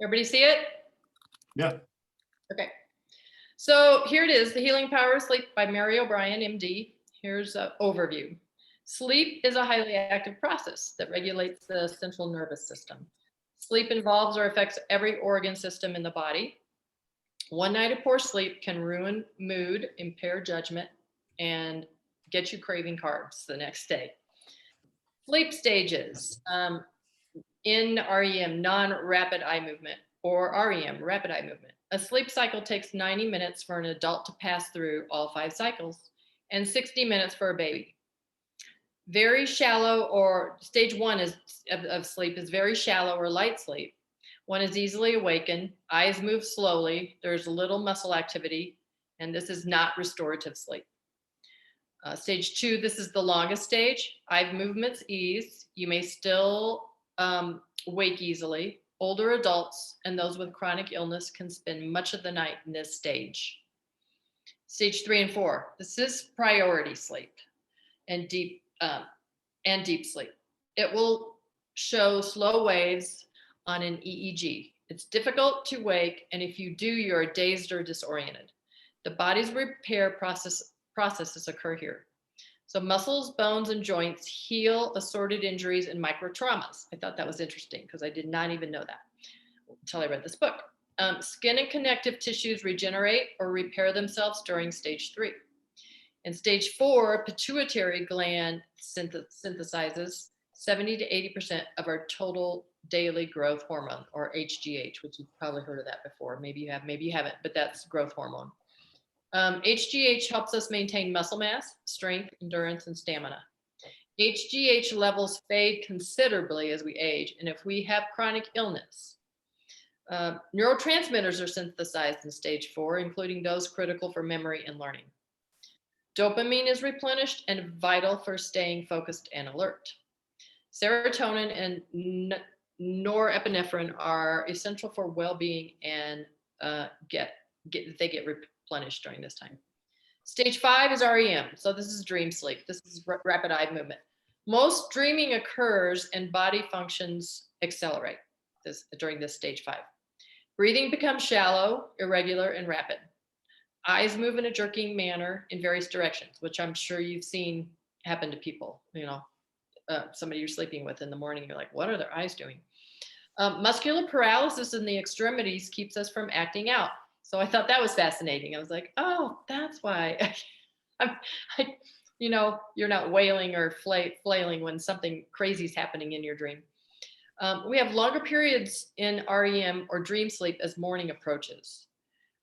Everybody see it? Yeah. Okay. So here it is, The Healing Power of Sleep by Mary O'Brien, MD. Here's an overview. Sleep is a highly active process that regulates the central nervous system. Sleep involves or affects every organ system in the body. One night of poor sleep can ruin mood, impair judgment, and get you craving carbs the next day. Sleep stages. In REM, non-rapid eye movement, or REM, rapid eye movement. A sleep cycle takes 90 minutes for an adult to pass through all 5 cycles and 60 minutes for a baby. Very shallow, or stage 1 of sleep is very shallow or light sleep. One is easily awakened, eyes move slowly, there's little muscle activity, and this is not restorative sleep. Stage 2, this is the longest stage. Eye movements ease. You may still wake easily. Older adults and those with chronic illness can spend much of the night in this stage. Stage 3 and 4, this is priority sleep and deep sleep. It will show slow waves on an EEG. It's difficult to wake, and if you do, you're dazed or disoriented. The body's repair processes occur here. So muscles, bones, and joints heal assorted injuries and micro traumas. I thought that was interesting because I did not even know that until I read this book. Skin and connective tissues regenerate or repair themselves during stage 3. In stage 4, pituitary gland synthesizes 70 to 80% of our total daily growth hormone, or HGH, which you've probably heard of that before. Maybe you have, maybe you haven't, but that's growth hormone. HGH helps us maintain muscle mass, strength, endurance, and stamina. HGH levels fade considerably as we age, and if we have chronic illness. Neurotransmitters are synthesized in stage 4, including those critical for memory and learning. Dopamine is replenished and vital for staying focused and alert. Serotonin and norepinephrine are essential for well-being and they get replenished during this time. Stage 5 is REM. So this is dream sleep. This is rapid eye movement. Most dreaming occurs and body functions accelerate during this stage 5. Breathing becomes shallow, irregular, and rapid. Eyes move in a jerking manner in various directions, which I'm sure you've seen happen to people. You know, somebody you're sleeping with in the morning, you're like, what are their eyes doing? Muscular paralysis in the extremities keeps us from acting out. So I thought that was fascinating. I was like, oh, that's why. You're not wailing or flailing when something crazy is happening in your dream. We have longer periods in REM or dream sleep as morning approaches.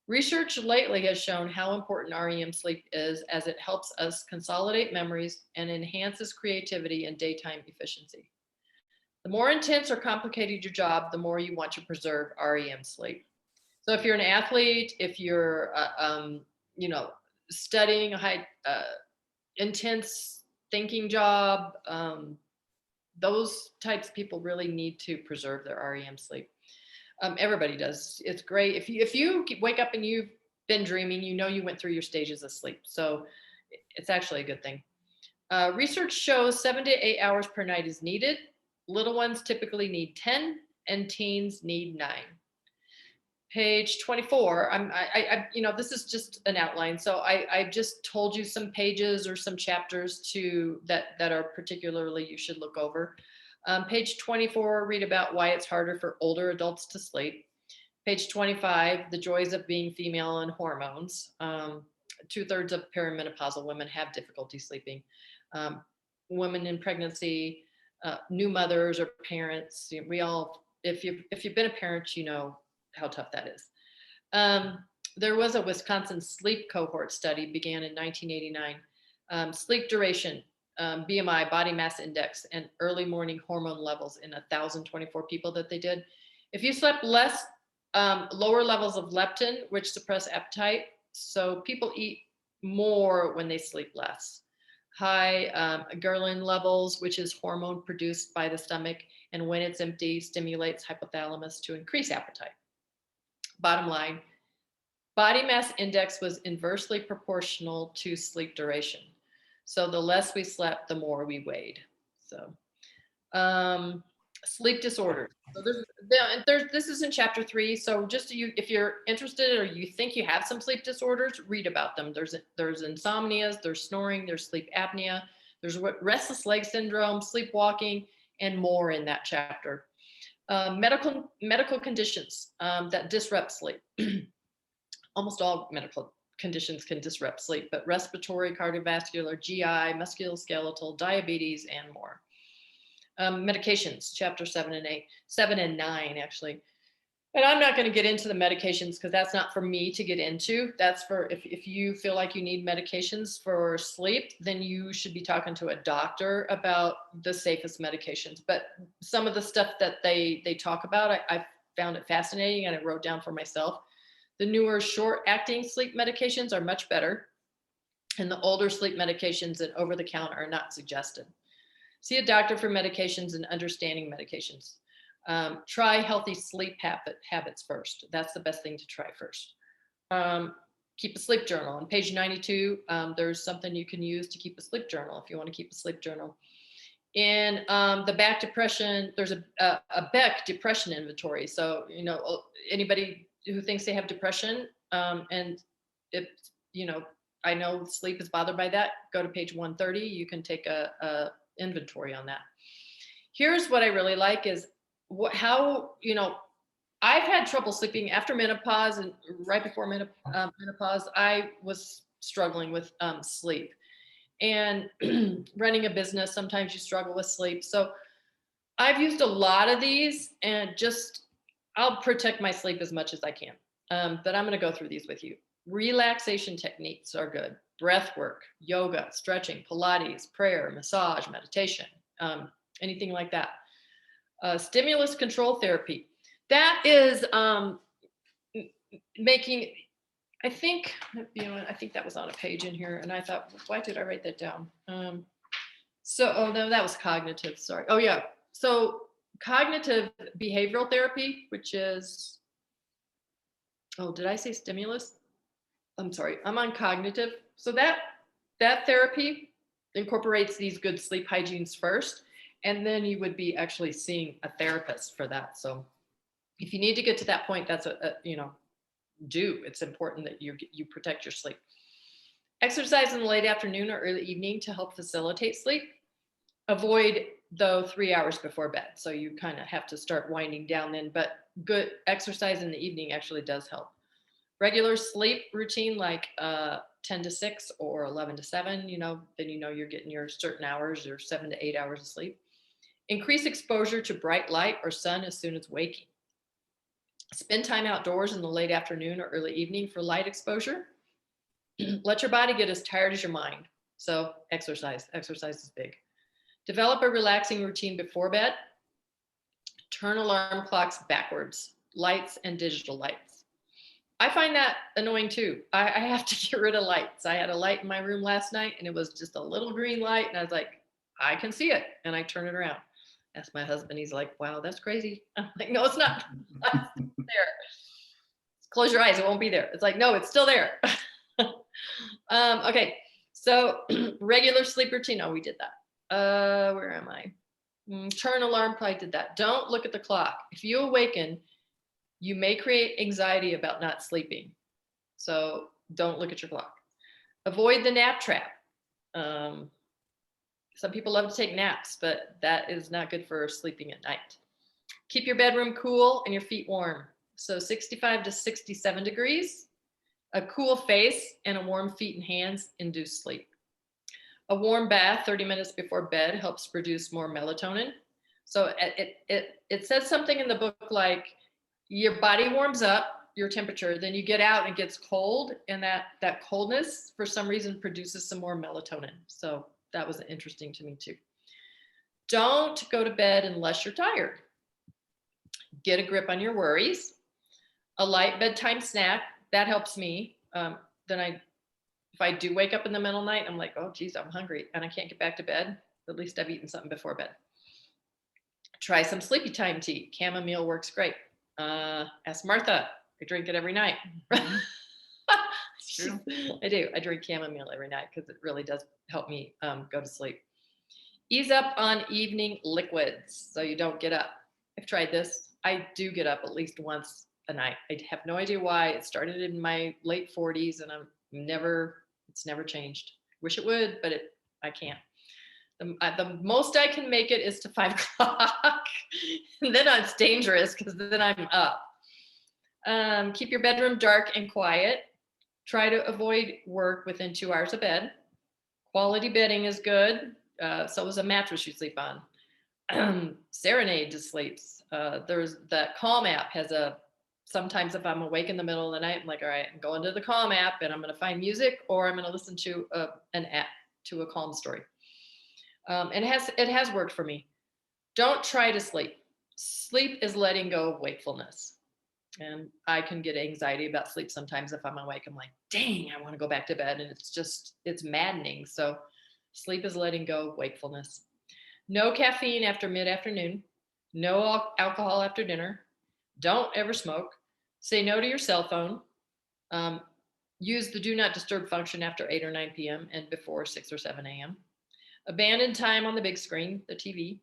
Research lately has shown how important REM sleep is, as it helps us consolidate memories and enhances creativity and daytime efficiency. The more intense or complicated your job, the more you want to preserve REM sleep. So if you're an athlete, if you're studying a high intense thinking job, those types of people really need to preserve their REM sleep. Everybody does. It's great. If you wake up and you've been dreaming, you went through your stages of sleep. So it's actually a good thing. Research shows 7 to 8 hours per night is needed. Little ones typically need 10 and teens need 9. Page 24. This is just an outline. So I just told you some pages or some chapters that are particularly you should look over. Page 24, read about why it's harder for older adults to sleep. Page 25, the joys of being female and hormones. 2/3 of perimenopausal women have difficulty sleeping. Women in pregnancy, new mothers or parents, we all, if you've been a parent, you know how tough that is. There was a Wisconsin sleep cohort study began in 1989. Sleep duration, BMI, body mass index, and early morning hormone levels in 1,024 people that they did. If you slept less, lower levels of leptin, which suppress appetite. So people eat more when they sleep less. High ghrelin levels, which is hormone produced by the stomach, and when it's empty, stimulates hypothalamus to increase appetite. Bottom line, body mass index was inversely proportional to sleep duration. So the less we slept, the more we weighed. So Sleep disorders. So this is in chapter 3. So just if you're interested or you think you have some sleep disorders, read about them. There's insomnias, there's snoring, there's sleep apnea, there's restless leg syndrome, sleepwalking, and more in that chapter. Medical conditions that disrupt sleep. Almost all medical conditions can disrupt sleep, but respiratory, cardiovascular, GI, musculoskeletal, diabetes, and more. Medications, chapter 7 and 9, actually. And I'm not going to get into the medications because that's not for me to get into. That's for if you feel like you need medications for sleep, then you should be talking to a doctor about the safest medications. But some of the stuff that they talk about, I found it fascinating and I wrote down for myself. The newer short-acting sleep medications are much better, and the older sleep medications and over-the-counter are not suggested. See a doctor for medications and understanding medications. Try healthy sleep habits first. That's the best thing to try first. Keep a sleep journal. On page 92, there's something you can use to keep a sleep journal if you want to keep a sleep journal. In the back depression, there's a Beck depression inventory. So, anybody who thinks they have depression and I know sleep is bothered by that, go to page 130. You can take a inventory on that. Here's what I really like is how I've had trouble sleeping after menopause and right before menopause. I was struggling with sleep, and running a business, sometimes you struggle with sleep. So I've used a lot of these, and I'll protect my sleep as much as I can. But I'm going to go through these with you. Relaxation techniques are good. Breath work, yoga, stretching, Pilates, prayer, massage, meditation, anything like that. Stimulus control therapy. That is making, I think that was on a page in here, and I thought, why did I write that down? No, that was cognitive, sorry. Oh yeah, so cognitive behavioral therapy, which is, did I say stimulus? I'm sorry, I'm on cognitive. So that therapy incorporates these good sleep hygienes first, and then you would be actually seeing a therapist for that. So if you need to get to that point, that's it's important that you protect your sleep. Exercise in the late afternoon or early evening to help facilitate sleep. Avoid, though, 3 hours before bed. So you kind of have to start winding down then, but good exercise in the evening actually does help. Regular sleep routine, like 10 to 6 or 11 to 7, then you're getting your certain hours or 7 to 8 hours of sleep. Increase exposure to bright light or sun as soon as waking. Spend time outdoors in the late afternoon or early evening for light exposure. Let your body get as tired as your mind. So exercise is big. Develop a relaxing routine before bed. Turn alarm clocks backwards, lights and digital lights. I find that annoying too. I have to get rid of lights. I had a light in my room last night and it was just a little green light. And I was like, I can see it. And I turn it around. Ask my husband. He's like, wow, that's crazy. I'm like, no, it's not. It's there. Close your eyes. It won't be there. It's like, no, it's still there. Okay. So regular sleep routine. Oh, we did that. Where am I? Turn alarm, probably did that. Don't look at the clock. If you awaken, you may create anxiety about not sleeping. So don't look at your clock. Avoid the nap trap. Some people love to take naps, but that is not good for sleeping at night. Keep your bedroom cool and your feet warm. So 65 to 67 degrees. A cool face and a warm feet and hands induce sleep. A warm bath 30 minutes before bed helps produce more melatonin. So it says something in the book like your body warms up, your temperature, then you get out and it gets cold, and that coldness for some reason produces some more melatonin. So that was interesting to me too. Don't go to bed unless you're tired. Get a grip on your worries. A light bedtime snack, that helps me. If I do wake up in the middle of the night, I'm like, oh geez, I'm hungry and I can't get back to bed. At least I've eaten something before bed. Try some sleepy time tea. Chamomile works great. Ask Martha. I drink it every night. True. I do. I drink chamomile every night because it really does help me go to sleep. Ease up on evening liquids so you don't get up. I've tried this. I do get up at least once a night. I have no idea why. It started in my late 40s and it's never changed. Wish it would, but I can't. The most I can make it is to 5 o'clock. And then it's dangerous because then I'm up. Keep your bedroom dark and quiet. Try to avoid work within 2 hours of bed. Quality bedding is good. So is a mattress you sleep on. Serenade to sleep. There's that Calm app has sometimes if I'm awake in the middle of the night, I'm like, all right, I'm going to the Calm app and I'm going to find music or I'm going to listen to an app, to a calm story. And it has worked for me. Don't try to sleep. Sleep is letting go of wakefulness. And I can get anxiety about sleep sometimes if I'm awake. I'm like, dang, I want to go back to bed. And it's maddening. So sleep is letting go of wakefulness. No caffeine after mid-afternoon. No alcohol after dinner. Don't ever smoke. Say no to your cell phone. Use the do not disturb function after 8 or 9 p.m. and before 6 or 7 a.m. Abandon time on the big screen, the TV.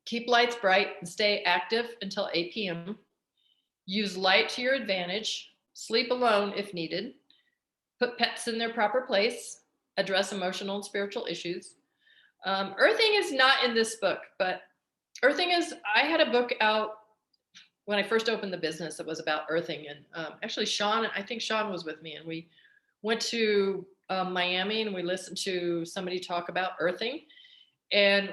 Keep lights bright and stay active until 8 p.m. Use light to your advantage. Sleep alone if needed. Put pets in their proper place. Address emotional and spiritual issues. Earthing is not in this book, but earthing is, I had a book out when I first opened the business that was about earthing. And actually I think Sean was with me and we went to Miami and we listened to somebody talk about earthing. And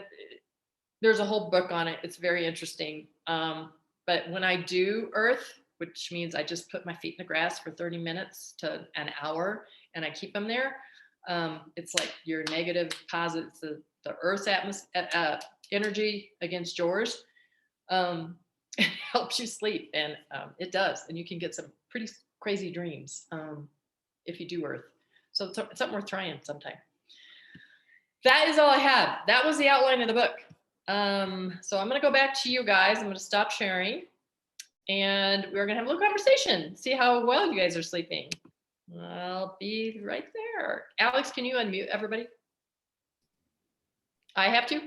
there's a whole book on it. It's very interesting. But when I do earth, which means I just put my feet in the grass for 30 minutes to an hour and I keep them there, it's like your negative, positive, the earth's energy against yours. It helps you sleep and it does. And you can get some pretty crazy dreams if you do earth. So it's something worth trying sometime. That is all I have. That was the outline of the book. So I'm going to go back to you guys. I'm going to stop sharing and we're going to have a little conversation, see how well you guys are sleeping. I'll be right there. Alex, can you unmute everybody? I have to?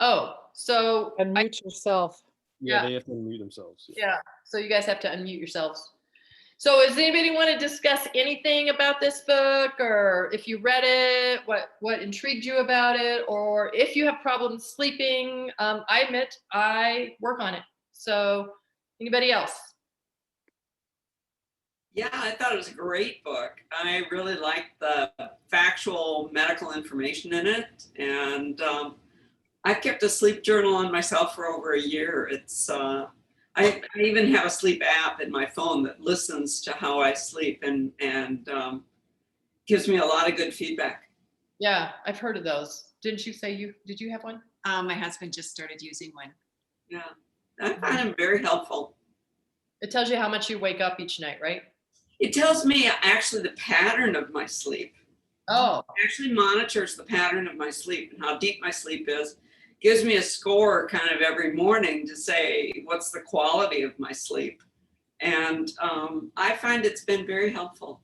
Oh, so unmute yourself. Yeah, they have to unmute themselves. Yeah, so you guys have to unmute yourselves. So does anybody want to discuss anything about this book, or if you read it, what intrigued you about it, or if you have problems sleeping? I admit I work on it. So anybody else? Yeah, I thought it was a great book. I really liked the factual medical information in it. And I kept a sleep journal on myself for over a year. I even have a sleep app in my phone that listens to how I sleep and gives me a lot of good feedback. Yeah, I've heard of those. Didn't you say did you have one? My husband just started using one. Yeah, I find them very helpful. It tells you how much you wake up each night, right? It tells me actually the pattern of my sleep. Oh. It actually monitors the pattern of my sleep and how deep my sleep is. Gives me a score kind of every morning to say what's the quality of my sleep. And I find it's been very helpful.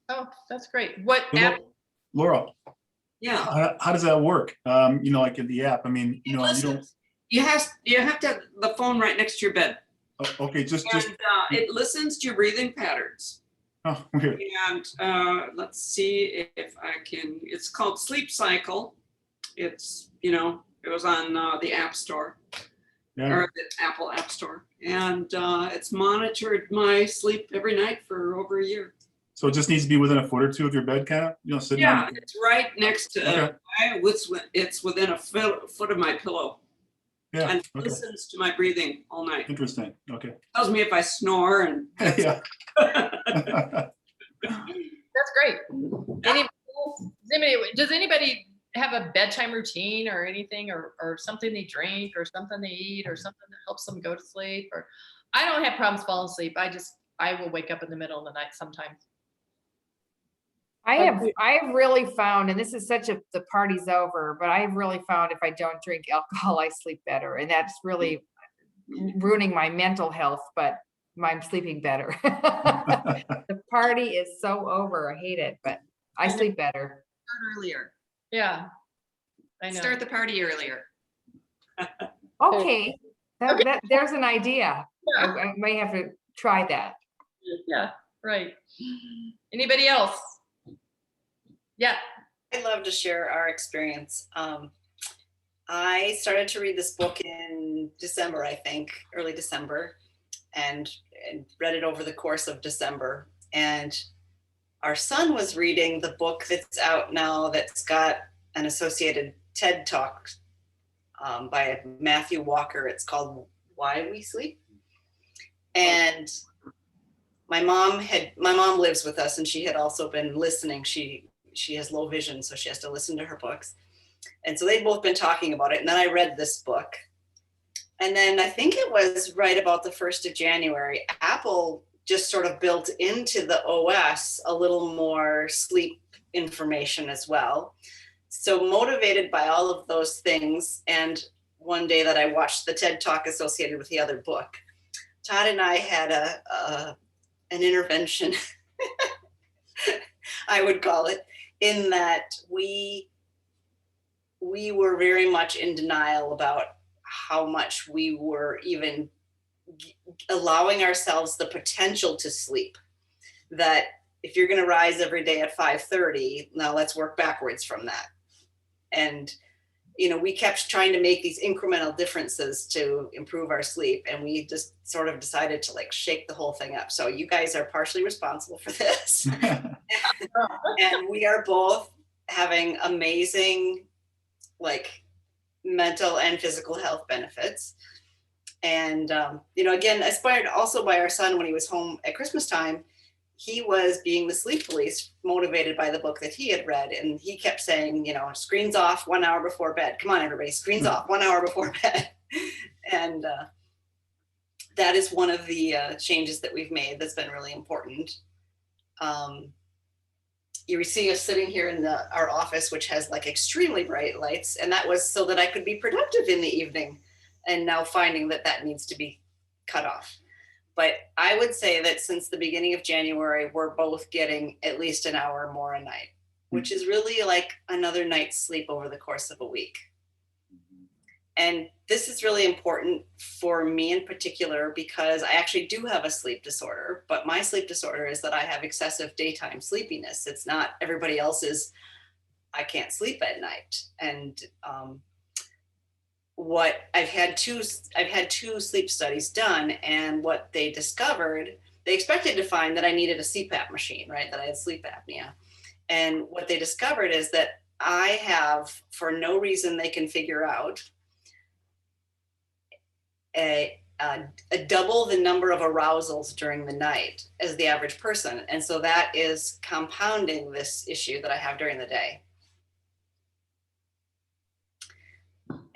Oh, that's great. What app? Laura. Yeah. How does that work? Like in the app, I mean, you don't. You have to have the phone right next to your bed. Oh, okay, just. It listens to your breathing patterns. Oh, weird. And let's see if I can. It's called Sleep Cycle. It's it was on the App Store, or the Apple App Store, and it's monitored my sleep every night for over a year. So it just needs to be within a foot or two of your bed, kind of, sitting. Yeah, it's right next to. It's within a foot of my pillow. Yeah. And it listens to my breathing all night. Interesting. Okay. Tells me if I snore and. Yeah. That's great. Does anybody have a bedtime routine or anything, or something they drink, or something they eat, or something that helps them go to sleep? Or I don't have problems falling asleep. I will wake up in the middle of the night sometimes. I have really found, and this is the party's over, but I've really found if I don't drink alcohol, I sleep better. And that's really ruining my mental health, but I'm sleeping better. The party is so over. I hate it, but I sleep better. Start earlier. Yeah, I know. Start the party earlier. Okay, there's an idea. Yeah. I may have to try that. Yeah, right. Anybody else? Yeah. I'd love to share our experience. I started to read this book in December, I think, early December, and read it over the course of December. And our son was reading the book that's out now that's got an associated TED Talk by Matthew Walker. It's called Why We Sleep. And my mom lives with us, and she had also been listening. She has low vision, so she has to listen to her books. And so they'd both been talking about it. And then I read this book. And then I think it was right about the 1st of January, Apple just sort of built into the OS a little more sleep information as well. So motivated by all of those things, and one day that I watched the TED Talk associated with the other book, Todd and I had an intervention, I would call it, in that we were very much in denial about how much we were even allowing ourselves the potential to sleep. That if you're going to rise every day at 5:30, now let's work backwards from that. And we kept trying to make these incremental differences to improve our sleep, and we just sort of decided to shake the whole thing up. So you guys are partially responsible for this. And we are both having amazing mental and physical health benefits. And again, inspired also by our son, when he was home at Christmas time, he was being the sleep police, motivated by the book that he had read. And he kept saying, screens off 1 hour before bed. Come on, everybody, screens off 1 hour before bed. And that is one of the changes that we've made that's been really important. You see us sitting here in our office, which has extremely bright lights. And that was so that I could be productive in the evening. And now finding that needs to be cut off. But I would say that since the beginning of January, we're both getting at least an hour more a night, which is really like another night's sleep over the course of a week. And this is really important for me in particular, because I actually do have a sleep disorder, but my sleep disorder is that I have excessive daytime sleepiness. It's not everybody else's, I can't sleep at night. And what I've had two sleep studies done, and what they discovered, they expected to find that I needed a CPAP machine, right? That I had sleep apnea. And what they discovered is that I have, for no reason they can figure out, a double the number of arousals during the night as the average person. And so that is compounding this issue that I have during the day.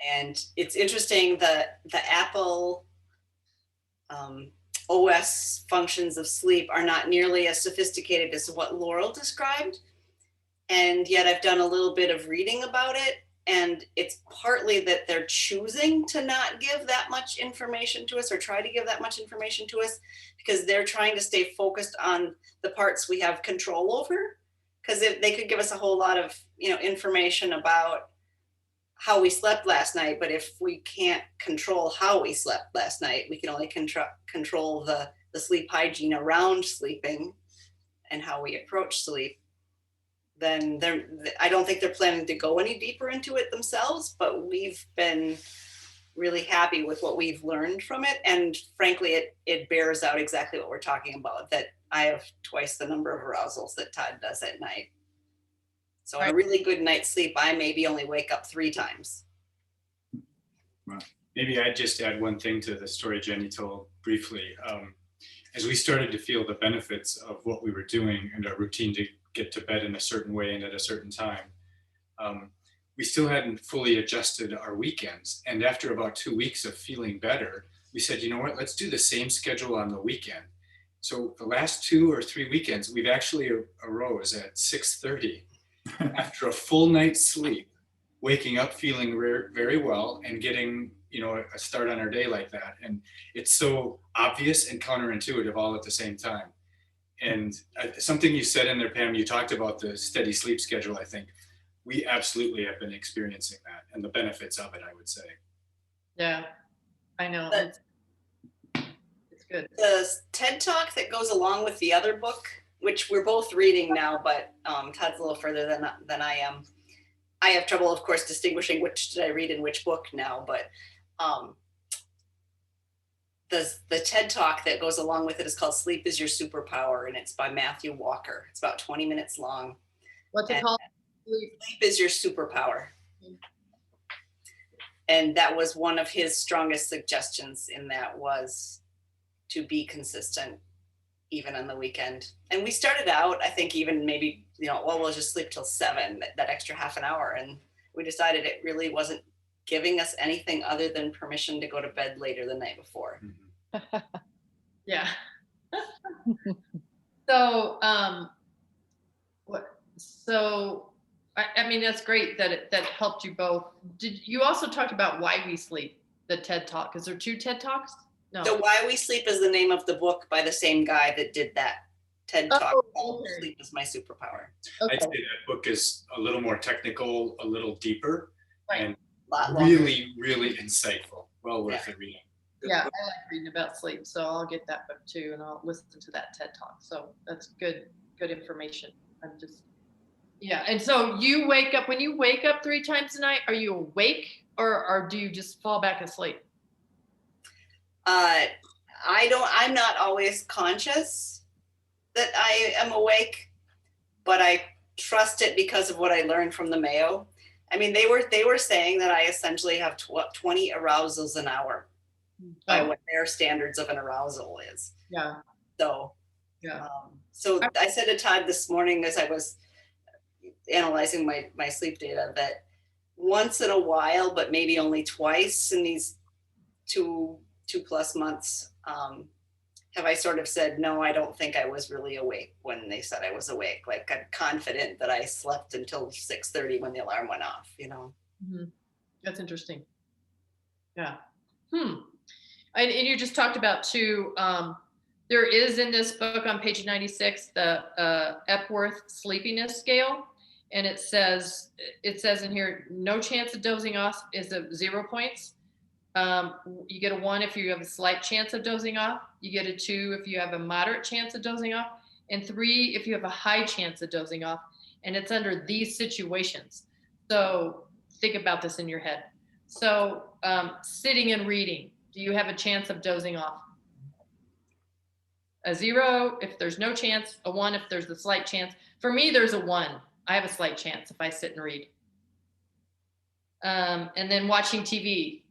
And it's interesting that the Apple OS functions of sleep are not nearly as sophisticated as what Laurel described. And yet I've done a little bit of reading about it. And it's partly that they're choosing to not give that much information to us, or try to give that much information to us, because they're trying to stay focused on the parts we have control over. Because if they could give us a whole lot of information about how we slept last night, but if we can't control how we slept last night, we can only control the sleep hygiene around sleeping and how we approach sleep, then I don't think they're planning to go any deeper into it themselves, but we've been really happy with what we've learned from it. And frankly, it bears out exactly what we're talking about, that I have twice the number of arousals that Todd does at night. So on a really good night's sleep, I maybe only wake up 3 times. Maybe I'd just add one thing to the story Jenny told briefly. As we started to feel the benefits of what we were doing and our routine to get to bed in a certain way and at a certain time, we still hadn't fully adjusted our weekends. And after about 2 weeks of feeling better, we said, you know what, let's do the same schedule on the weekend. So the last 2 or 3 weekends, we've actually arose at 6:30 after a full night's sleep, waking up feeling very well and getting a start on our day like that. And it's so obvious and counterintuitive all at the same time. And something you said in there, Pam, you talked about the steady sleep schedule. I think we absolutely have been experiencing that and the benefits of it, I would say. Yeah, I know. But- It's good. The TED Talk that goes along with the other book, which we're both reading now, but Todd's a little further than I am. I have trouble, of course, distinguishing which did I read in which book now, but the TED Talk that goes along with it is called Sleep is Your Superpower, and it's by Matthew Walker. It's about 20 minutes long. What's it And called? Sleep is Your Superpower. And that was one of his strongest suggestions in that was to be consistent even on the weekend. And we started out, I think, even maybe, well, we'll just sleep till 7, that extra half an hour. And we decided it really wasn't giving us anything other than permission to go to bed later the night before. Yeah. So, I mean, that's great that that helped you both. Did you also talked about Why We Sleep, the TED Talk? Is there 2 TED Talks? No. So Why We Sleep is the name of the book by the same guy that did that TED Talk called okay. Sleep is My Superpower. Okay. I'd say that book is a little more technical, a little deeper, Right. and A lot longer. really, really insightful. Well worth it reading. Yeah, I like reading about sleep, so I'll get that book too, and I'll listen to that TED Talk. So that's good information. I'm just, yeah. And so you wake up, when you wake up 3 times a night, are you awake or do you just fall back asleep? I'm not always conscious that I am awake, but I trust it because of what I learned from the Mayo. I mean, they were saying that I essentially have 20 arousals an hour by what their standards of an arousal is. Yeah. So, Yeah. so I said to Todd this morning as I was analyzing my sleep data that once in a while, but maybe only twice in these two plus months, have I sort of said, no, I don't think I was really awake when they said I was awake. Like I'm confident that I slept until 6:30 when the alarm went off, Mm-hmm. That's interesting. Yeah. And you just talked about too, there is in this book on page 96, the Epworth sleepiness scale. And it says in here, no chance of dozing off is 0 points. You get a 1 if you have a slight chance of dozing off. You get a 2 if you have a moderate chance of dozing off, and 3 if you have a high chance of dozing off. And it's under these situations. So think about this in your head. So sitting and reading, do you have a chance of dozing off? A 0 if there's no chance, a 1 if there's a slight chance. For me, there's a 1. I have a slight chance if I sit and read. And then watching TV.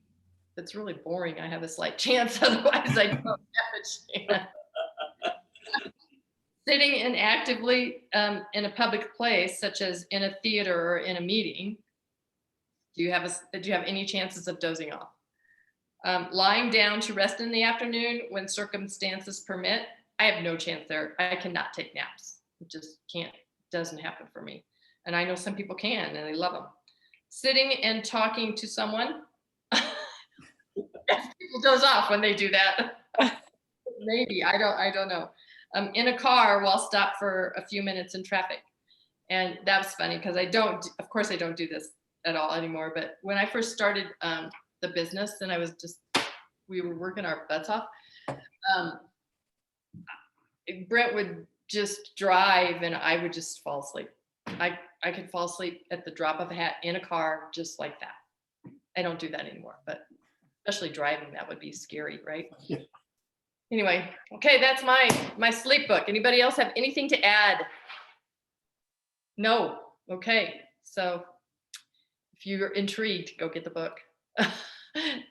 That's really boring. I have a slight chance. Otherwise, I don't have a chance. Sitting inactively in a public place, such as in a theater or in a meeting, do you have any chances of dozing off? Lying down to rest in the afternoon when circumstances permit, I have no chance there. I cannot take naps. It just can't. Doesn't happen for me. And I know some people can, and they love them. Sitting and talking to someone. People doze off when they do that. Maybe, I don't know. In a car while stopped for a few minutes in traffic. And that's funny because of course I don't do this at all anymore. But when I first started the business and we were working our butts off, Brent would just drive and I would just fall asleep. I could fall asleep at the drop of a hat in a car just like that. I don't do that anymore, but especially driving, that would be scary, right? Yeah. Anyway, okay, that's my sleep book. Anybody else have anything to add? No. Okay, so if you're intrigued, go get the book.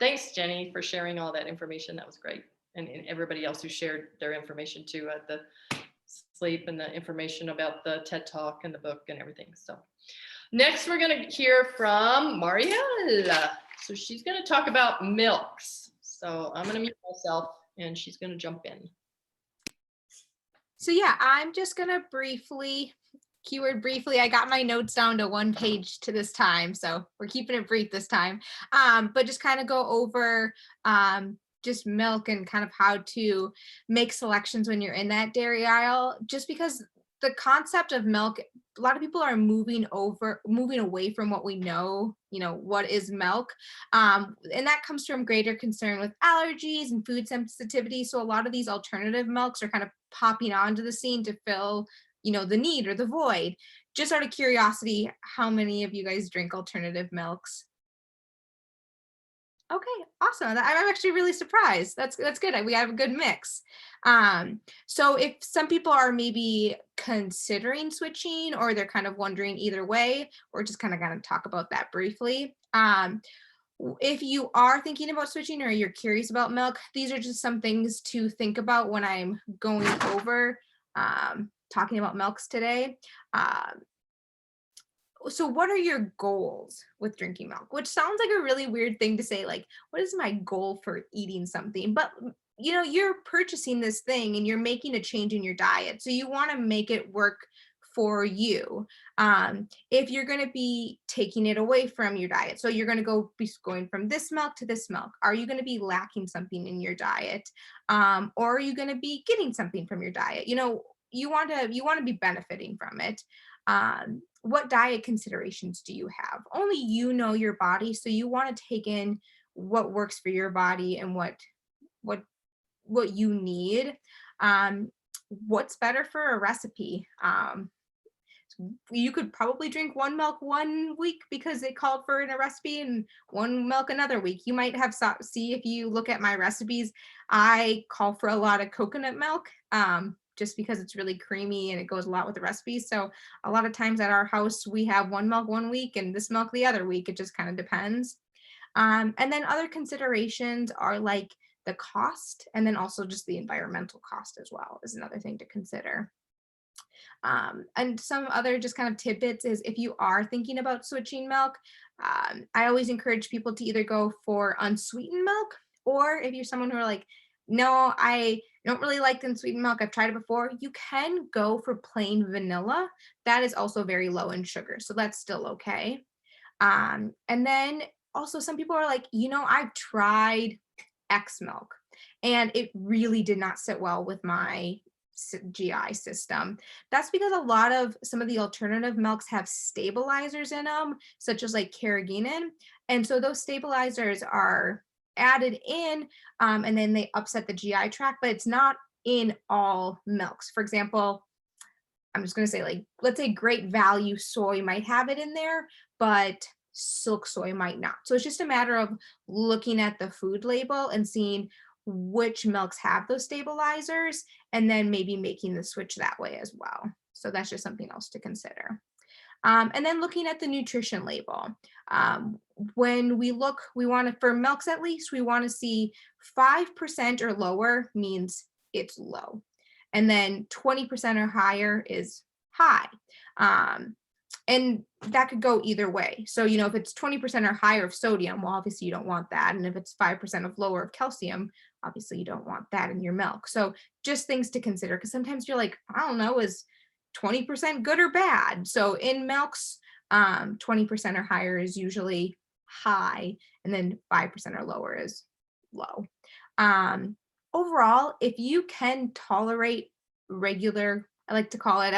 Thanks, Jenny, for sharing all that information. That was great. And everybody else who shared their information too, the sleep and the information about the TED Talk and the book and everything. So next we're going to hear from Marielle. So she's going to talk about milks. So I'm going to mute myself and she's going to jump in. So yeah, I'm just going to briefly, I got my notes down to 1 page to this time. So we're keeping it brief this time, but just kind of go over just milk and kind of how to make selections when you're in that dairy aisle, just because the concept of milk, a lot of people are moving away from what we know, what is milk. And that comes from greater concern with allergies and food sensitivity. So a lot of these alternative milks are kind of popping onto the scene to fill, the need or the void. Just out of curiosity, how many of you guys drink alternative milks? Okay, awesome. I'm actually really surprised. That's good. We have a good mix. So if some people are maybe considering switching, or they're kind of wondering either way, we're just kind of going to talk about that briefly. If you are thinking about switching or you're curious about milk, these are just some things to think about when I'm going over talking about milks today. So what are your goals with drinking milk? Which sounds like a really weird thing to say, like, what is my goal for eating something? But you're purchasing this thing and you're making a change in your diet. So you want to make it work for you. If you're going to be taking it away from your diet, so you're going to be going from this milk to this milk, are you going to be lacking something in your diet? Or are you going to be getting something from your diet? You want to be benefiting from it. What diet considerations do you have? Only you know your body, so you want to take in what works for your body and what you need. What's better for a recipe? You could probably drink one milk one week because it called for in a recipe, and one milk another week. You might have see, if you look at my recipes, I call for a lot of coconut milk. Just because it's really creamy and it goes a lot with the recipes. So a lot of times at our house, we have one milk one week and this milk the other week. It just kind of depends. And then other considerations are like the cost, and then also just the environmental cost as well is another thing to consider. And some other just kind of tidbits is, if you are thinking about switching milk, I always encourage people to either go for unsweetened milk, or if you're someone who are like, no, I don't really like the unsweetened milk, I've tried it before, you can go for plain vanilla. That is also very low in sugar, so that's still okay. And then also some people are like, I've tried X milk and it really did not sit well with my GI system. That's because a lot of some of the alternative milks have stabilizers in them, such as like carrageenan. And so those stabilizers are added in, and then they upset the GI tract, but it's not in all milks. For example, I'm just going to say, like, let's say Great Value soy might have it in there, but Silk soy might not. So it's just a matter of looking at the food label and seeing which milks have those stabilizers, and then maybe making the switch that way as well. So that's just something else to consider. And then looking at the nutrition label. When we look, for milks at least, we want to see 5% or lower means it's low. And then 20% or higher is high. And that could go either way. So, if it's 20% or higher of sodium, well, obviously you don't want that. And if it's 5% of lower of calcium, obviously you don't want that in your milk. So just things to consider, because sometimes you're like, I don't know, is 20% good or bad? So in milks, 20% or higher is usually high, and then 5% or lower is low. Overall, if you can tolerate regular, I like to call it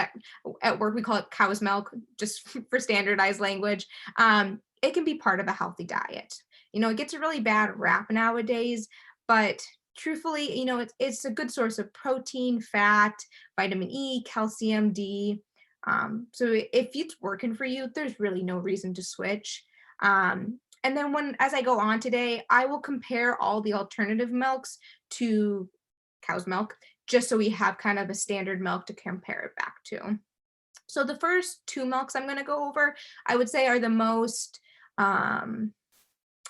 at work, we call it cow's milk, just for standardized language. It can be part of a healthy diet. It gets a really bad rap nowadays, but truthfully, it's a good source of protein, fat, vitamin E, calcium, D. So if it's working for you, there's really no reason to switch. And then as I go on today, I will compare all the alternative milks to cow's milk, just so we have kind of a standard milk to compare it back to. So the first two milks I'm going to go over, I would say, are the most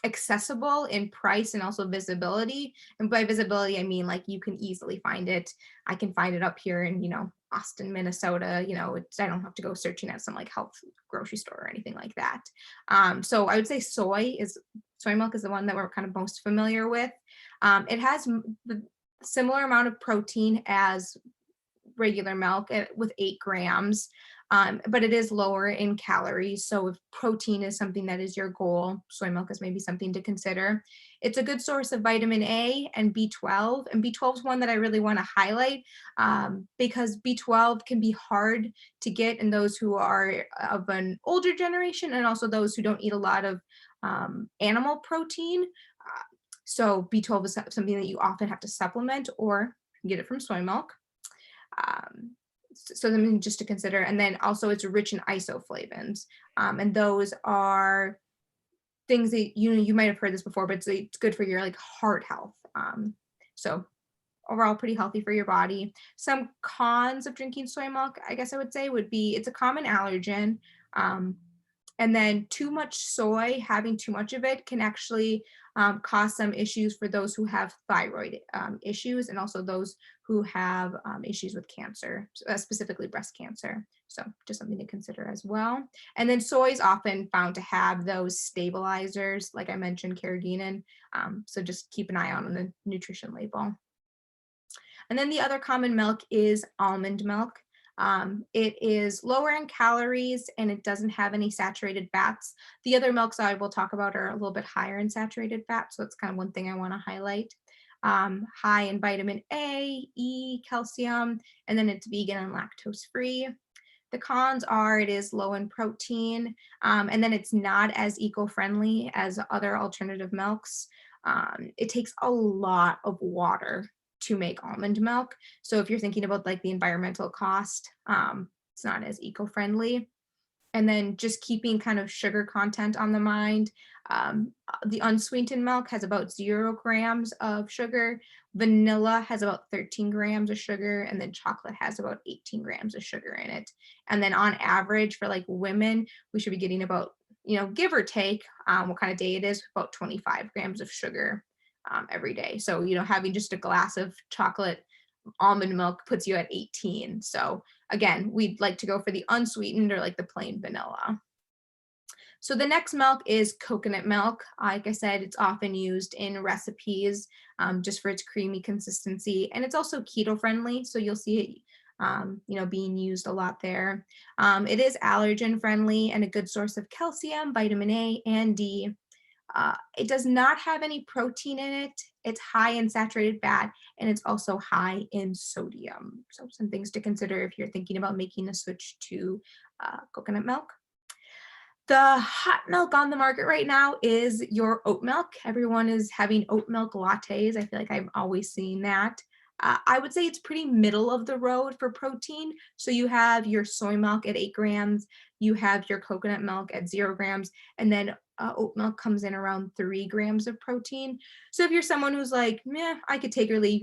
accessible in price and also visibility. And by visibility, I mean, like, you can easily find it. I can find it up here in, Austin, Minnesota. I don't have to go searching at some like health grocery store or anything like that. So I would say soy milk is the one that we're kind of most familiar with. It has the similar amount of protein as regular milk with 8 grams. but it is lower in calories. So if protein is something that is your goal, soy milk is maybe something to consider. It's a good source of vitamin A and B12, and B12 is one that I really want to highlight because B12 can be hard to get in those who are of an older generation and also those who don't eat a lot of animal protein. So B12 is something that you often have to supplement or get it from soy milk. So something just to consider. And then also it's rich in isoflavones. And those are things that you might have heard this before, but it's good for your like heart health. So overall pretty healthy for your body. Some cons of drinking soy milk, I guess I would say, would be it's a common allergen. And then too much soy, having too much of it can actually cause some issues for those who have thyroid issues and also those who have issues with cancer, specifically breast cancer. So just something to consider as well. And then soy is often found to have those stabilizers, like I mentioned, carrageenan. So just keep an eye out on the nutrition label. And then the other common milk is almond milk. It is lower in calories and it doesn't have any saturated fats. The other milks I will talk about are a little bit higher in saturated fat. So it's kind of one thing I want to highlight. High in vitamin A, E, calcium, and then it's vegan and lactose free. The cons are it is low in protein, and then it's not as eco-friendly as other alternative milks. It takes a lot of water to make almond milk. So if you're thinking about like the environmental cost, it's not as eco-friendly. And then just keeping kind of sugar content on the mind. The unsweetened milk has about 0 grams of sugar. Vanilla has about 13 grams of sugar, and then chocolate has about 18 grams of sugar in it. And then on average for like women, we should be getting about, give or take what kind of day it is, about 25 grams of sugar every day. So, having just a glass of chocolate almond milk puts you at 18. So again, we'd like to go for the unsweetened or like the plain vanilla. So the next milk is coconut milk. Like I said, it's often used in recipes just for its creamy consistency. And it's also keto friendly. So you'll see it being used a lot there. It is allergen friendly and a good source of calcium, vitamin A, and D. It does not have any protein in it. It's high in saturated fat, and it's also high in sodium. So some things to consider if you're thinking about making a switch to coconut milk. The hot milk on the market right now is your oat milk. Everyone is having oat milk lattes. I feel like I'm always seeing that. I would say it's pretty middle of the road for protein. So you have your soy milk at 8 grams, you have your coconut milk at 0 grams, and then oat milk comes in around 3 grams of protein. So if you're someone who's like, meh, I could take or leave,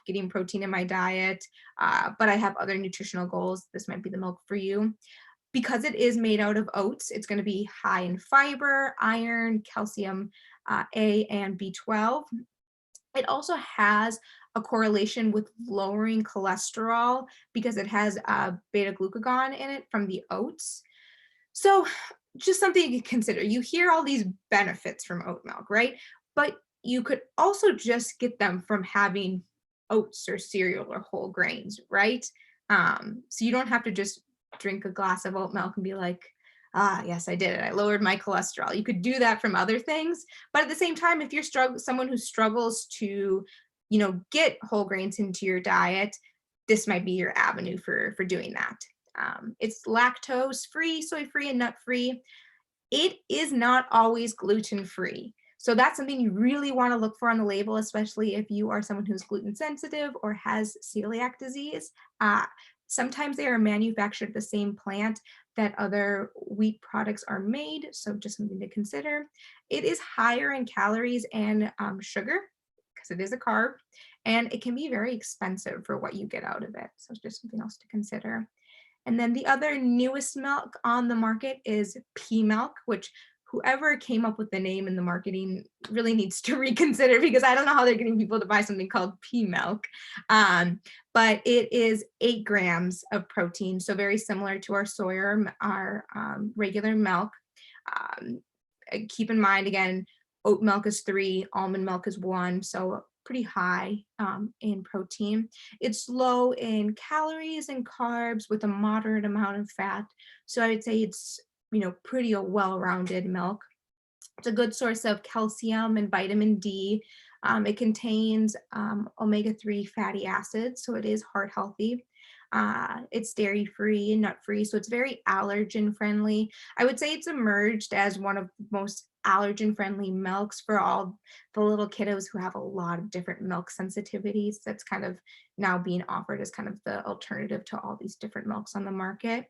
getting protein in my diet, but I have other nutritional goals, this might be the milk for you. Because it is made out of oats, it's going to be high in fiber, iron, calcium, A, and B12. It also has a correlation with lowering cholesterol because it has beta glucagon in it from the oats. So just something you can consider. You hear all these benefits from oat milk, right? But you could also just get them from having oats or cereal or whole grains, right? So you don't have to just drink a glass of oat milk and be like, yes, I did it. I lowered my cholesterol. You could do that from other things. But at the same time, if you're someone who struggles to, get whole grains into your diet, this might be your avenue for doing that. It's lactose free, soy free, and nut free. It is not always gluten free. So that's something you really want to look for on the label, especially if you are someone who's gluten sensitive or has celiac disease. Sometimes they are manufactured at the same plant that other wheat products are made, so just something to consider. It is higher in calories and sugar because it is a carb, and it can be very expensive for what you get out of it. So it's just something else to consider. And then the other newest milk on the market is pea milk, which whoever came up with the name in the marketing really needs to reconsider because I don't know how they're getting people to buy something called pea milk. But it is 8 grams of protein, so very similar to our soy or our regular milk. Keep in mind, again, Oat milk is 3, almond milk is 1, so pretty high in protein. It's low in calories and carbs with a moderate amount of fat. So I would say it's, pretty a well-rounded milk. It's a good source of calcium and vitamin D. It contains omega-3 fatty acids, so it is heart healthy. It's dairy-free and nut-free, so it's very allergen-friendly. I would say it's emerged as one of the most allergen-friendly milks for all the little kiddos who have a lot of different milk sensitivities. That's kind of now being offered as kind of the alternative to all these different milks on the market.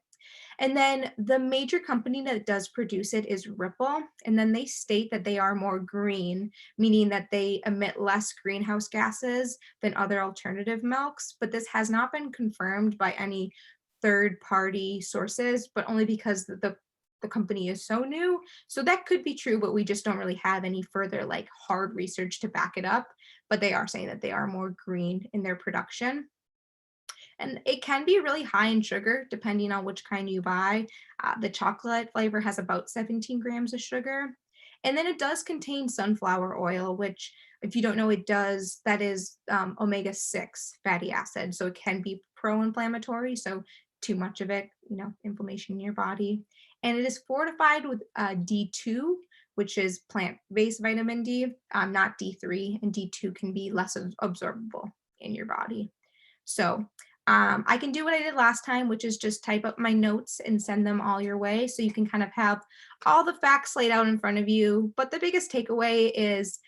And then the major company that does produce it is Ripple. And then they state that they are more green, meaning that they emit less greenhouse gases than other alternative milks. But this has not been confirmed by any third-party sources, but only because the company is so new. So that could be true, but we just don't really have any further like hard research to back it up. But they are saying that they are more green in their production. And it can be really high in sugar depending on which kind you buy. The chocolate flavor has about 17 grams of sugar. And then it does contain sunflower oil, which if you don't know, that is omega-6 fatty acid. So it can be pro-inflammatory. So too much of it, inflammation in your body. And it is fortified with D2, which is plant-based vitamin D, not D3, and D2 can be less absorbable in your body. So I can do what I did last time, which is just type up my notes and send them all your way. So you can kind of have all the facts laid out in front of you. But the biggest takeaway is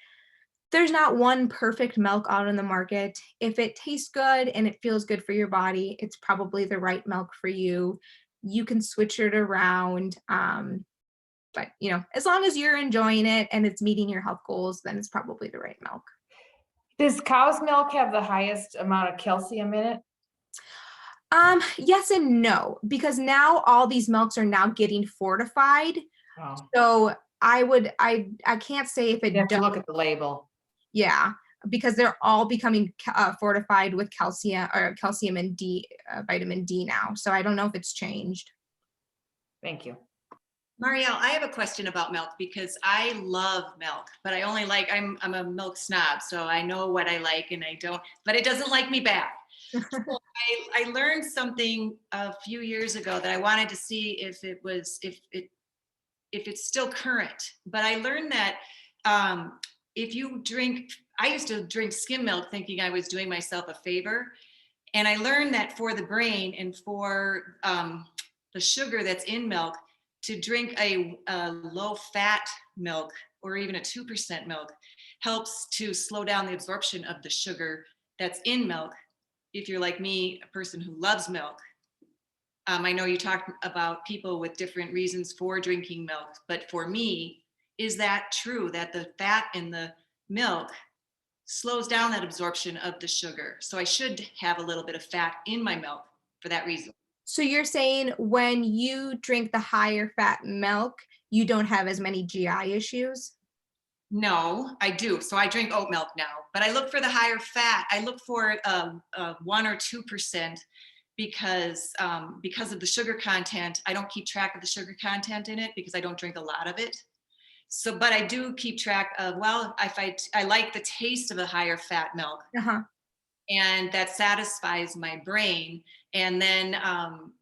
there's not one perfect milk out on the market. If it tastes good and it feels good for your body, it's probably the right milk for you. You can switch it around. But, as long as you're enjoying it and it's meeting your health goals, then it's probably the right milk. Does cow's milk have the highest amount of calcium in it? Yes and no, because now all these milks are now getting fortified. Oh, So I can't say if it you have to does. look at the label. Yeah, because they're all becoming fortified with calcium and vitamin D now. So I don't know if it's changed. Thank you. Marielle, I have a question about milk because I love milk, but I only I'm a milk snob, so I know what I like and I don't, but it doesn't like me back. So I learned something a few years ago that I wanted to see if it's still current. But I learned that if you drink, I used to drink skim milk thinking I was doing myself a favor. And I learned that for the brain and for the sugar that's in milk, to drink a low fat milk or even a 2% milk helps to slow down the absorption of the sugar that's in milk. If you're like me, a person who loves milk. I know you talked about people with different reasons for drinking milk, but for me, is that true that the fat in the milk slows down that absorption of the sugar? So I should have a little bit of fat in my milk for that reason. So you're saying when you drink the higher fat milk, you don't have as many GI issues? No, I do. So I drink oat milk now, but I look for the higher fat. I look for 1 or 2% because of the sugar content. I don't keep track of the sugar content in it because I don't drink a lot of it. So, but I do keep track of, I like the taste of the higher fat milk. Uh-huh. And that satisfies my brain. And then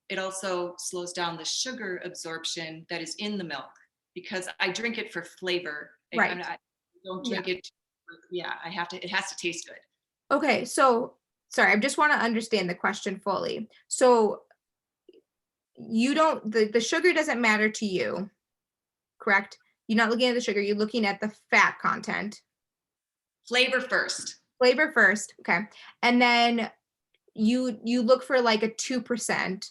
it also slows down the sugar absorption that is in the milk because I drink it for flavor. Right. I don't drink it. Yeah, it has to taste good. Okay, so sorry, I just want to understand the question fully. So you don't, the sugar doesn't matter to you, correct? You're not looking at the sugar, you're looking at the fat content. Flavor first. Flavor first, okay. And then you look for like a 2%.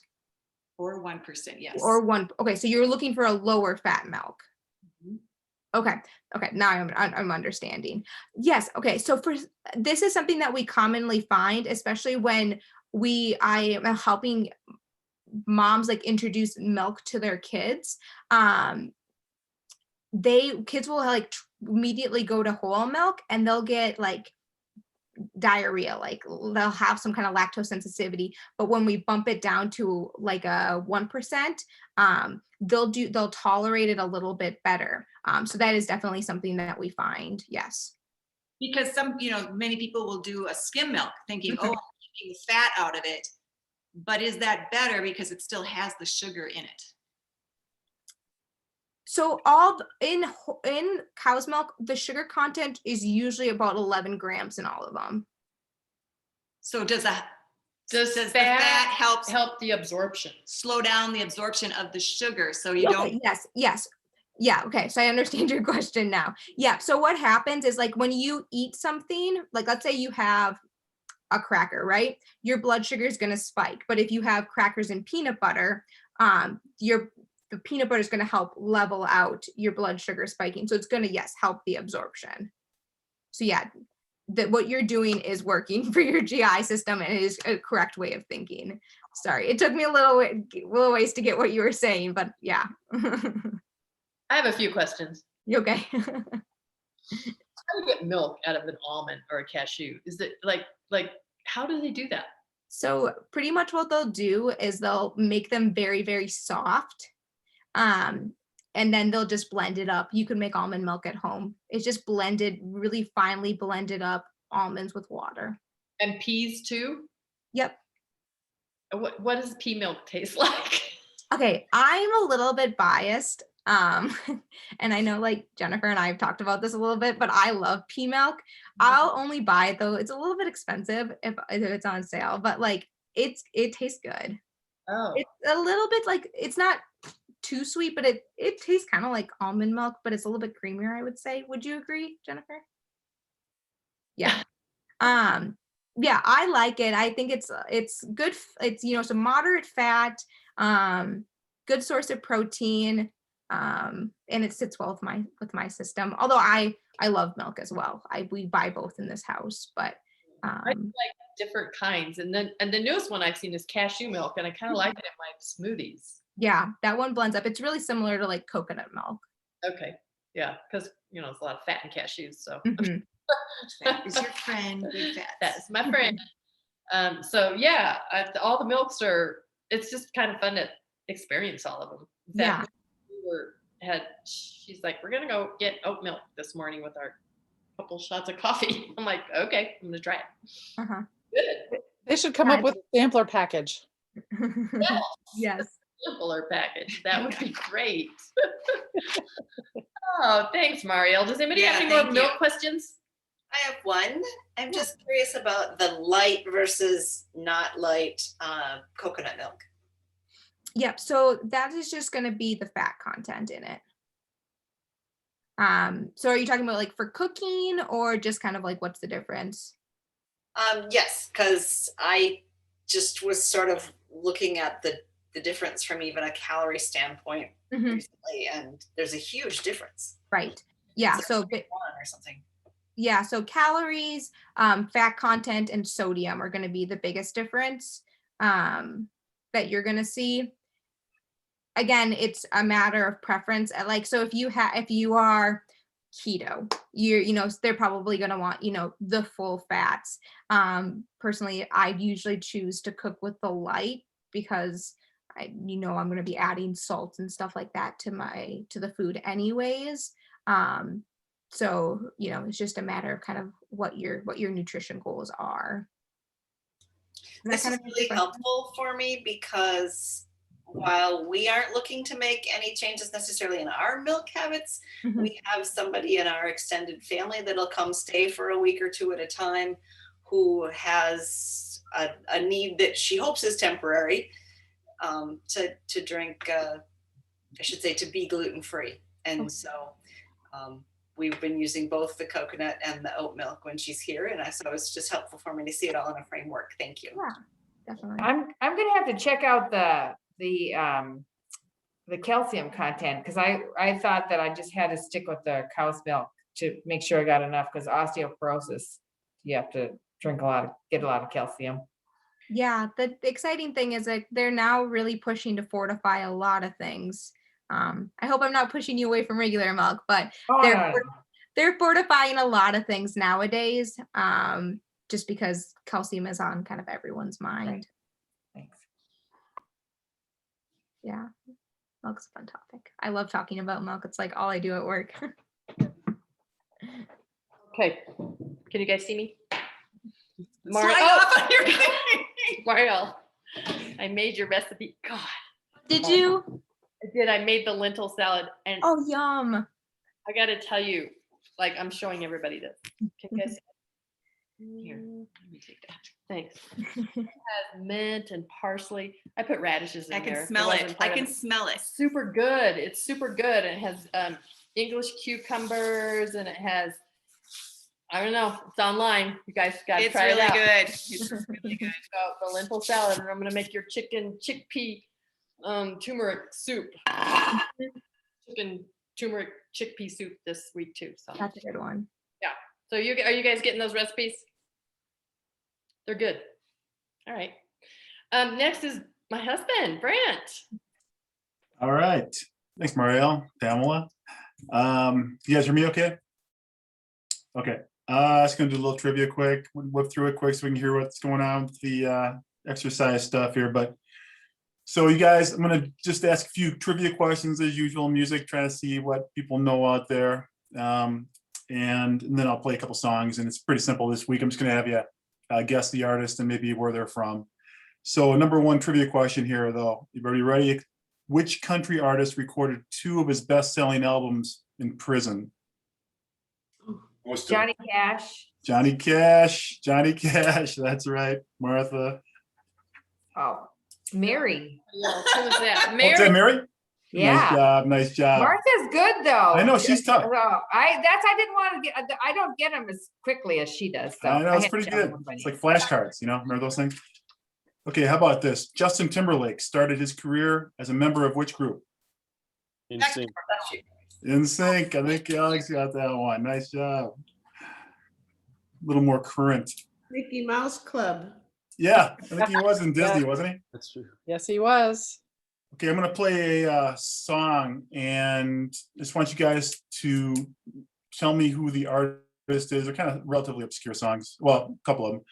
Or 1%, yes. Or okay, so you're looking for a lower fat milk. Mm-hmm. Okay, now I'm understanding. Yes, okay, so this is something that we commonly find, especially when I am helping moms like introduce milk to their kids. Kids will like immediately go to whole milk and they'll get like diarrhea, like they'll have some kind of lactose sensitivity, but when we bump it down to like a 1%, they'll tolerate it a little bit better. So that is definitely something that we find. Yes. Because many people will do a skim milk thinking, oh, I'm keeping the fat out of it. But is that better because it still has the sugar in it? So in cow's milk, the sugar content is usually about 11 grams in all of them. So does the fat help the absorption? Slow down the absorption of the sugar so you Okay, don't. Yes. Yeah, okay, so I understand your question now. Yeah, so what happens is like when you eat something, like let's say you have a cracker, right? Your blood sugar is going to spike. But if you have crackers and peanut butter, the peanut butter is going to help level out your blood sugar spiking. So it's going to, yes, help the absorption. So yeah, what you're doing is working for your GI system, and it is a correct way of thinking. Sorry, it took me a little ways to get what you were saying, but yeah. I have a few questions. You okay? How do you get milk out of an almond or a cashew? Is it like how do they do that? So pretty much what they'll do is they'll make them very, very soft. And then they'll just blend it up. You can make almond milk at home. It's just blended, really finely blended up almonds with water. And peas too? Yep. What does pea milk taste like? Okay, I'm a little bit biased. And I know like Jennifer and I have talked about this a little bit, but I love pea milk. I'll only buy it though. It's a little bit expensive if it's on sale, but like it tastes good. Oh. It's a little bit like, it's not too sweet, but it tastes kind of like almond milk, but it's a little bit creamier, I would say. Would you agree, Jennifer? Yeah. Yeah, I like it. I think it's good. It's some moderate fat, good source of protein, and it sits well with my system. Although I love milk as well. We buy both in this house, but I like different kinds, and the newest one I've seen is cashew milk, and I kind of like it in my smoothies. Yeah, that one blends up. It's really similar to like coconut milk. Okay, yeah, because it's a lot of fat in cashews, so. Mhm. Fat is your friend, good fats. That's my friend. So yeah, all the milks it's just kind of fun to experience all of them. In fact, she's like, we're gonna go get oat milk this morning with our couple shots of coffee. I'm like, okay, I'm gonna try it. Uh-huh. Good. They should come up with a sampler package. Yes. Sampler package. That would be great. Oh, thanks, Mariel. Does anybody have any more milk questions? I have one. I'm just curious about the light versus not light coconut milk. Yep. So that is just going to be the fat content in it. So are you talking about like for cooking or just kind of like what's the difference? Yes, because I just was sort of looking at the difference from even a calorie standpoint recently, and there's a huge difference. Right. Yeah. It's So like 1 or something. yeah, so calories, fat content, and sodium are going to be the biggest difference that you're going to see. Again, it's a matter of preference. Like, so if you are keto, they're probably going to want, the full fats. Personally, I usually choose to cook with the light because I'm going to be adding salt and stuff like that to the food anyways. So, it's just a matter of kind of what your nutrition goals are. This is really helpful for me because while we aren't looking to make any changes necessarily in our milk habits, we have somebody in our extended family that'll come stay for a week or two at a time who has a need that she hopes is temporary to drink, I should say, to be gluten-free. And so we've been using both the coconut and the oat milk when she's here, and so it's just helpful for me to see it all in a framework. Thank you. Yeah, definitely. I'm gonna have to check out the calcium content because I thought that I just had to stick with the cow's milk to make sure I got enough, because osteoporosis, you have to get a lot of calcium. Yeah, the exciting thing is that they're now really pushing to fortify a lot of things. I hope I'm not pushing you away from regular milk, but they're fortifying a lot of things nowadays, just because calcium is on kind of everyone's mind. Thanks. Yeah. Milk's a fun topic. I love talking about milk. It's like all I do at work. Okay, can you guys see me? Slide Oh, off on your Mario, I made your recipe. God, Did you? I did. I made the lentil salad, and Oh, yum. I got to tell you, like, I'm showing everybody this. Can you guys see? Here, let me take that. Thanks. It has mint and parsley. I put radishes in I there. can It smell it. wasn't I part of can it. smell it. Super good. It's super good. It has English cucumbers, and it has, I don't know, it's online. You guys got to It's try really it out. good. It's really good. So the lentil salad, and I'm going to make your chickpea turmeric soup. Chicken turmeric chickpea soup this week too. So That's a good one. So are you guys getting those recipes? They're good. All right. Next is my husband, Brant. All right. Thanks, Marielle, Pamela. You guys hear me okay? Okay. Just gonna do a little trivia quick, whip through it quick so we can hear what's going on with the exercise stuff here. But so you guys, I'm gonna just ask a few trivia questions as usual, music, trying to see what people know out there. And then I'll play a couple songs, and it's pretty simple this week. I'm just gonna have you guess the artist and maybe where they're from. So number one trivia question here, though. Everybody ready? Which country artist recorded 2 of his best-selling albums in prison? Johnny Cash. Johnny Cash. Johnny Cash. That's right, Martha. Oh, Mary. Yeah, who was that? What's Mary. that, Mary? Nice Yeah. job. Nice job. Martha's good though. I know, she's tough. I didn't want to get, I don't get them as quickly as she does. So I know, it's had to pretty tell good. everybody. It's like flashcards, remember those things? Okay, how about this? Justin Timberlake started his career as a member of which group? Insane. NSYNC. I think Alex got that one. Nice job. A little more current. Mickey Mouse Club. Yeah, I think he was in Disney, wasn't he? That's true. Yes, he was. Okay, I'm gonna play a song, and just want you guys to tell me who the artist is. They're kind of relatively obscure songs. Well, a couple of them,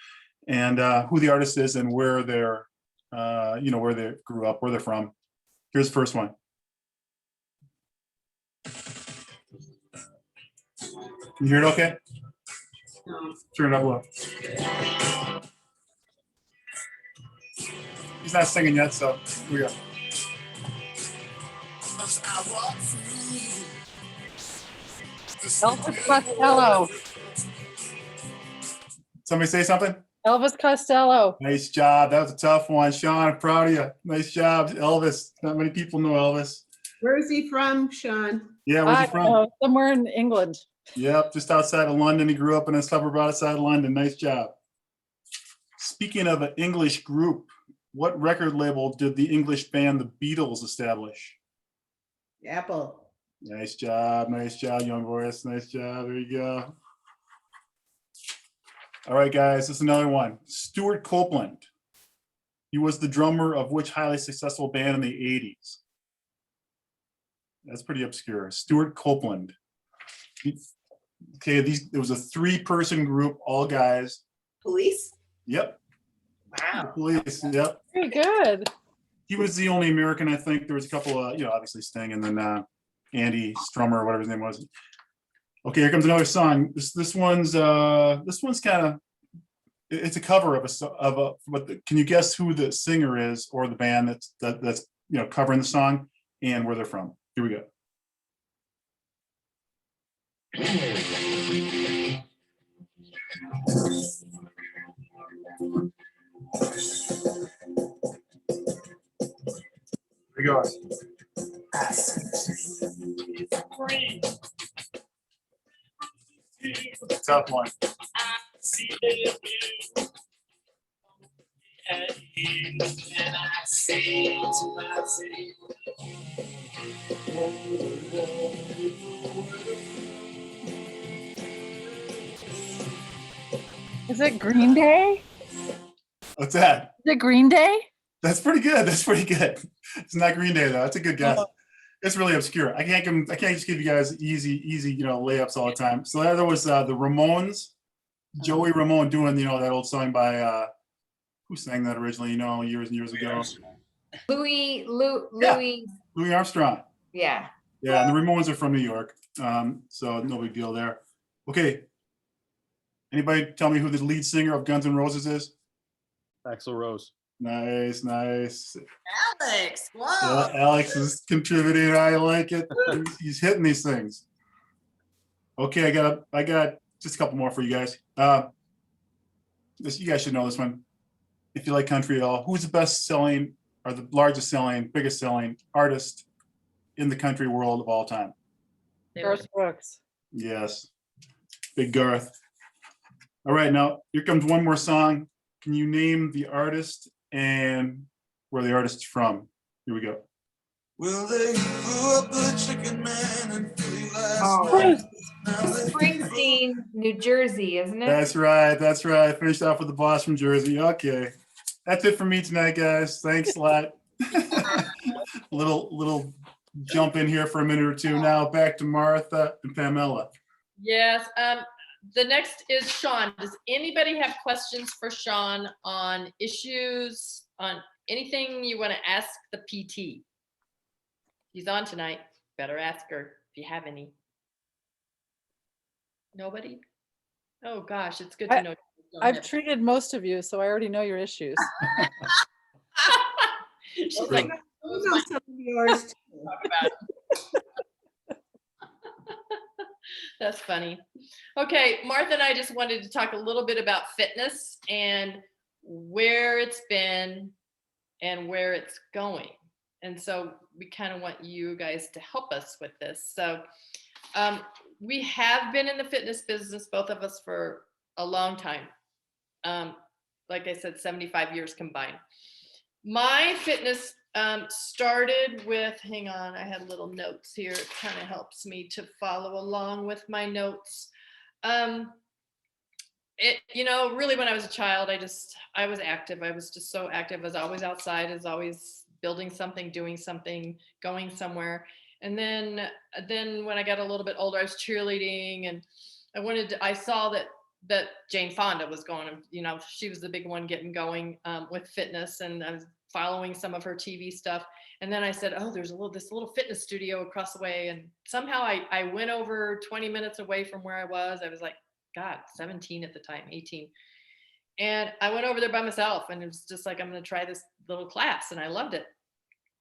and who the artist is and where they're, where they grew up, where they're from. Here's the first one. Can you hear it okay? Turn it up low. He's not singing yet, so here we go. Elvis Costello. Somebody say something? Elvis Costello. Nice job. That was a tough one. Sean, I'm proud of you. Nice job. Elvis. Not many people know Elvis. Where is he from, Sean? Yeah, where's he from? Somewhere in England. Yep, just outside of London. He grew up in a suburb outside of London. Nice job. Speaking of an English group, what record label did the English band The Beatles establish? Apple. Nice job, young boys. Nice job. There you go. All right, guys, this is another one. Stuart Copeland. He was the drummer of which highly successful band in the 80s? That's pretty obscure. Stuart Copeland. Okay, it was a 3-person group, all guys. Police? Yep. Wow. The Police, yep. Very good. He was the only American, I think. There was a couple of, obviously Sting, and then Andy Strummer, whatever his name was. Okay, here comes another song. This one's kind of, it's a cover can you guess who the singer is or the band that's covering the song and where they're from? Here we go. Here we go. Tough one. Is it Green Day? What's that? Is it Green Day? That's pretty good. That's pretty good. It's not Green Day though. That's a good guess. Oh. It's really obscure. I can't just give you guys easy, layups all the time. So that was the Ramones, Joey Ramone doing, that old song by who sang that originally, years and years ago. Louis Louis Armstrong. Yeah. Yeah, and the Ramones are from New York, so no big deal there. Okay. Anybody tell me who the lead singer of Guns N' Roses is? Axl Rose. Nice, nice. Alex, Yeah, whoa. Alex is contributing. I like it. He's hitting these things. Okay, I got just a couple more for you guys. You guys should know this one. If you like country at all, who's the best selling or the largest selling, biggest selling artist in the country world of all time? Garth Brooks. Yes, Big Garth. All right, now here comes one more song. Can you name the artist and where the artist's from? Here we go. Well, they blew up the chicken man in Philly last Oh, night. Springsteen, New Jersey, isn't it? That's right. That's right. Finished off with the boss from Jersey. Okay. That's it for me tonight, guys. Thanks a lot. little jump in here for a minute or two. Now back to Martha and Pamela. Yes. The next is Sean. Does anybody have questions for Sean on issues, on anything you want to ask the PT? He's on tonight. Better ask her if you have any. Nobody? Oh gosh, it's good to know. you don't I've have- treated most of you, so I already know your issues. She's Okay. like, Those are some of yours too. talk about it. That's funny. Okay, Martha and I just wanted to talk a little bit about fitness and where it's been and where it's going. And so we kind of want you guys to help us with this. So we have been in the fitness business, both of us, for a long time. Like I said, 75 years combined. My fitness started with, hang on, I had little notes here. It kind of helps me to follow along with my notes. Really when I was a child, I was active. I was just so active. I was always outside, I was always building something, doing something, going somewhere. And then when I got a little bit older, I was cheerleading, and I saw that Jane Fonda was going, she was the big one getting going with fitness, and I was following some of her TV stuff. And then I said, oh, there's this little fitness studio across the way. And somehow I went over 20 minutes away from where I was. I was like, God, 17 at the time, 18. And I went over there by myself, and it was just like, I'm going to try this little class. And I loved it.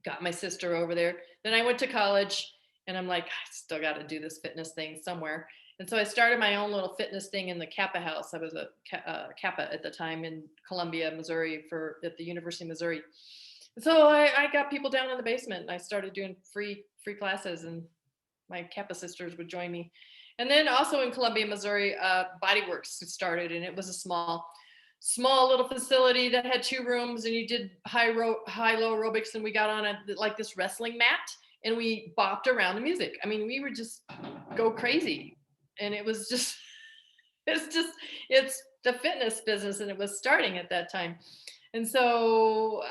Got my sister over there. Then I went to college, and I'm like, I still got to do this fitness thing somewhere. And so I started my own little fitness thing in the Kappa house. I was a Kappa at the time in Columbia, Missouri, at the University of Missouri. And so I got people down in the basement, and I started doing free classes, and my Kappa sisters would join me. And then also in Columbia, Missouri, Bodyworks started, and it was a small little facility that had 2 rooms, and you did high-low aerobics, and we got on like this wrestling mat, and we bopped around the music. I mean, we would just go crazy. And it's the fitness business, and it was starting at that time. And so,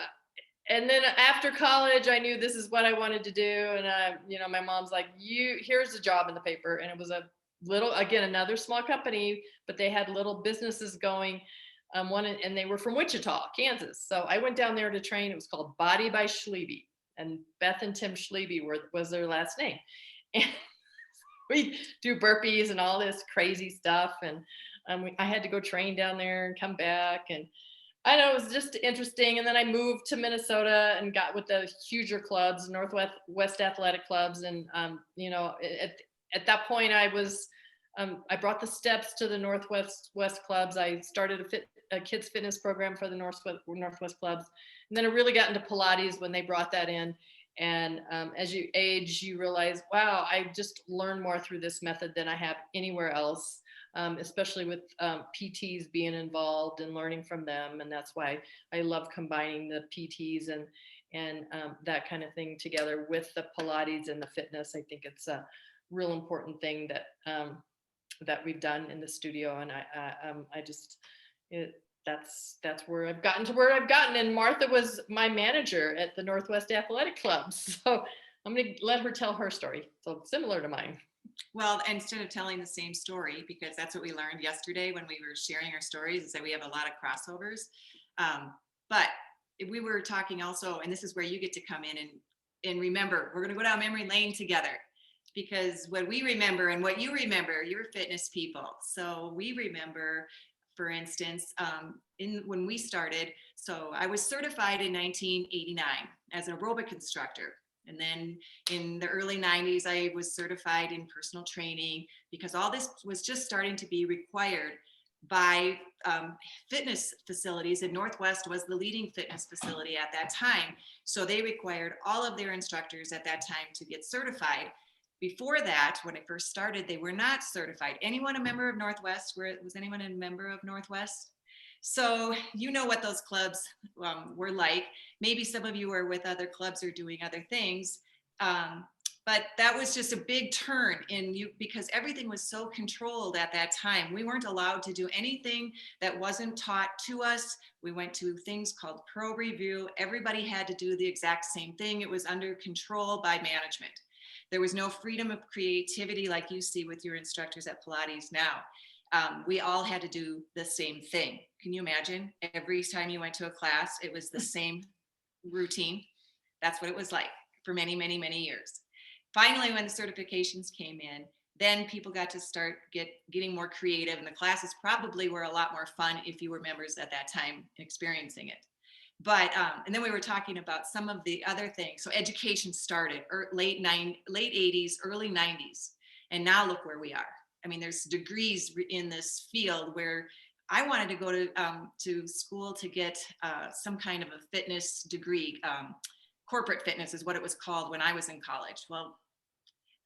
and then after college, I knew this is what I wanted to do. And my mom's like, here's a job in the paper. And it was another small company, but they had little businesses going. And they were from Wichita, Kansas. So I went down there to train. It was called Body by Schliebe, and Beth and Tim Schliebe was their last name. And we do burpees and all this crazy stuff. And I had to go train down there and come back. And I know it was just interesting. And then I moved to Minnesota and got with the huger clubs, Northwest Athletic Clubs. And, at that point I brought the steps to the Northwest clubs. I started a kids fitness program for the Northwest clubs. And then I really got into Pilates when they brought that in. And as you age, you realize, wow, I just learned more through this method than I have anywhere else, especially with PTs being involved and learning from them. And that's why I love combining the PTs and that kind of thing together with the Pilates and the fitness. I think it's a real important thing that we've done in the studio. And that's where I've gotten to where I've gotten. And Martha was my manager at the Northwest Athletic Club. So I'm going to let her tell her story. So similar to mine. Well, instead of telling the same story, because that's what we learned yesterday when we were sharing our stories, is that we have a lot of crossovers. But we were talking also, and this is where you get to come in and and remember, we're going to go down memory lane together, because what we remember and what you remember, you're fitness people. So we remember, for instance, when we started, so I was certified in 1989 as an aerobic instructor. And then in the early 90s, I was certified in personal training, because all this was just starting to be required by fitness facilities, and Northwest was the leading fitness facility at that time. So they required all of their instructors at that time to get certified. Before that, when I first started, they were not certified. Anyone a member of Northwest? Was anyone a member of Northwest? So you know what those clubs were like. Maybe some of you are with other clubs or doing other things. But that was just a big turn in you, because everything was so controlled at that time. We weren't allowed to do anything that wasn't taught to us. We went to things called pro review. Everybody had to do the exact same thing. It was under control by management. There was no freedom of creativity like you see with your instructors at Pilates now. We all had to do the same thing. Can you imagine? Every time you went to a class, it was the same routine. That's what it was like for many, many, many years. Finally, when the certifications came in, then people got to start getting more creative, and the classes probably were a lot more fun if you were members at that time experiencing it. But and then we were talking about some of the other things. So education started late 80s, early 90s, and now look where we are. I mean, there's degrees in this field where I wanted to go to school to get some kind of a fitness degree. Corporate fitness is what it was called when I was in college. Well,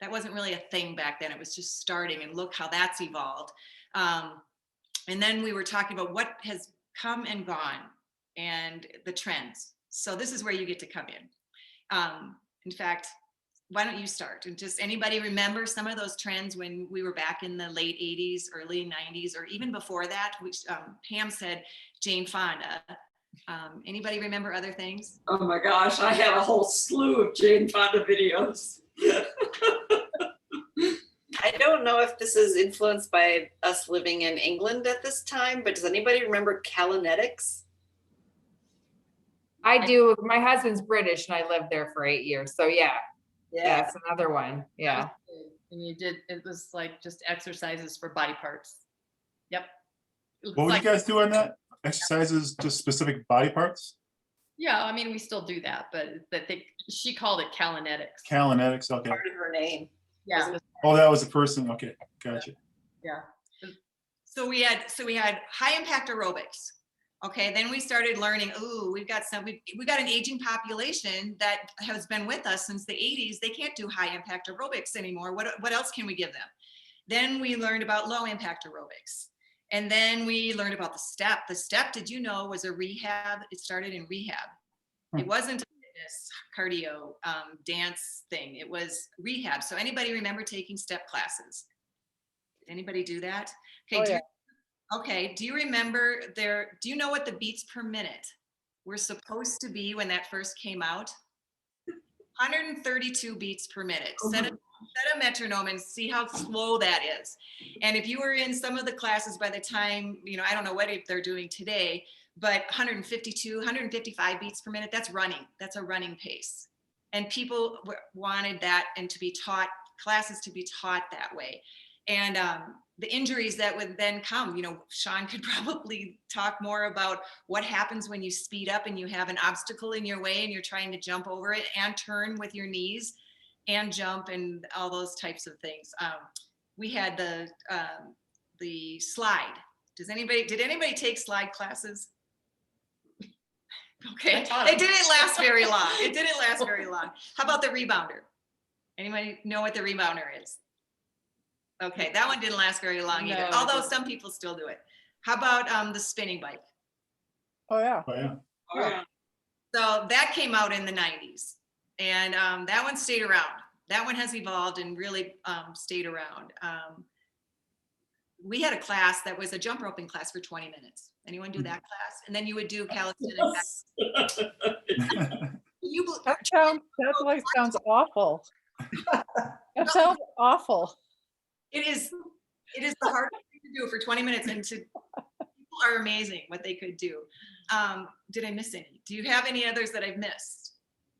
that wasn't really a thing back then. It was just starting, and look how that's evolved. And then we were talking about what has come and gone and the trends. So this is where you get to come in. In fact, why don't you start? And just anybody remember some of those trends when we were back in the late 80s, early 90s, or even before that? Which Pam said Jane Fonda. Anybody remember other things? Oh my gosh, I had a whole slew of Jane Fonda videos. I don't know if this is influenced by us living in England at this time, but does anybody remember Calinetics? I do. My husband's British and I lived there for 8 years. So yeah, it's another one. Yeah. And it was like just exercises for body parts. Yep. What would you guys do on that? Exercises, just specific body parts? Yeah, I mean, we still do that, but she called it Calinetics. Calinetics, okay. Part of her name. Yeah. Oh, that was the person, okay, gotcha. Yeah. So we had high impact aerobics. Okay, then we started learning, we got an aging population that has been with us since the 80s. They can't do high impact aerobics anymore. What else can we give them? Then we learned about low impact aerobics. And then we learned about the step. The step, did you know, was a rehab? It started in rehab. It wasn't a fitness, cardio, dance thing. It was rehab. So anybody remember taking step classes? Did anybody do that? Okay. Okay, do you remember do you know what the beats per minute were supposed to be when that first came out? 132 beats per minute. Set a metronome and see how slow that is. And if you were in some of the classes by the time, I don't know what they're doing today, but 152, 155 beats per minute, that's running. That's a running pace. And people wanted that and to be taught, classes to be taught that way. And the injuries that would then come, Sean could probably talk more about what happens when you speed up and you have an obstacle in your way and you're trying to jump over it and turn with your knees and jump and all those types of things. We had the slide. Did anybody take slide classes? Okay, it didn't last very long. How about the rebounder? Anybody know what the rebounder is? Okay, that one didn't last very long either, although some people still do it. How about the spinning bike? Oh, yeah. Oh, yeah. Oh, yeah. So that came out in the 90s, and that one stayed around. That one has evolved and really stayed around. We had a class that was a jump roping class for 20 minutes. Anyone do that class? And then you would do calisthenics. That sounds awful. That sounds awful. It is the hardest thing to do for 20 minutes, and people are amazing what they could do. Did I miss any? Do you have any others that I've missed?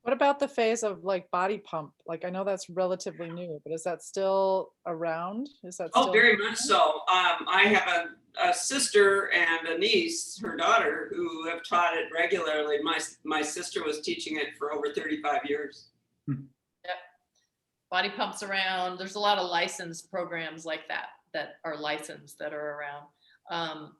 What about the phase of like body pump? Like, I know that's relatively new, but is that still around? Is that Oh, still? very much so. I have a sister and a niece, her daughter, who have taught it regularly. My sister was teaching it for over 35 years. Body pumps around. There's a lot of licensed programs like that are licensed that are around.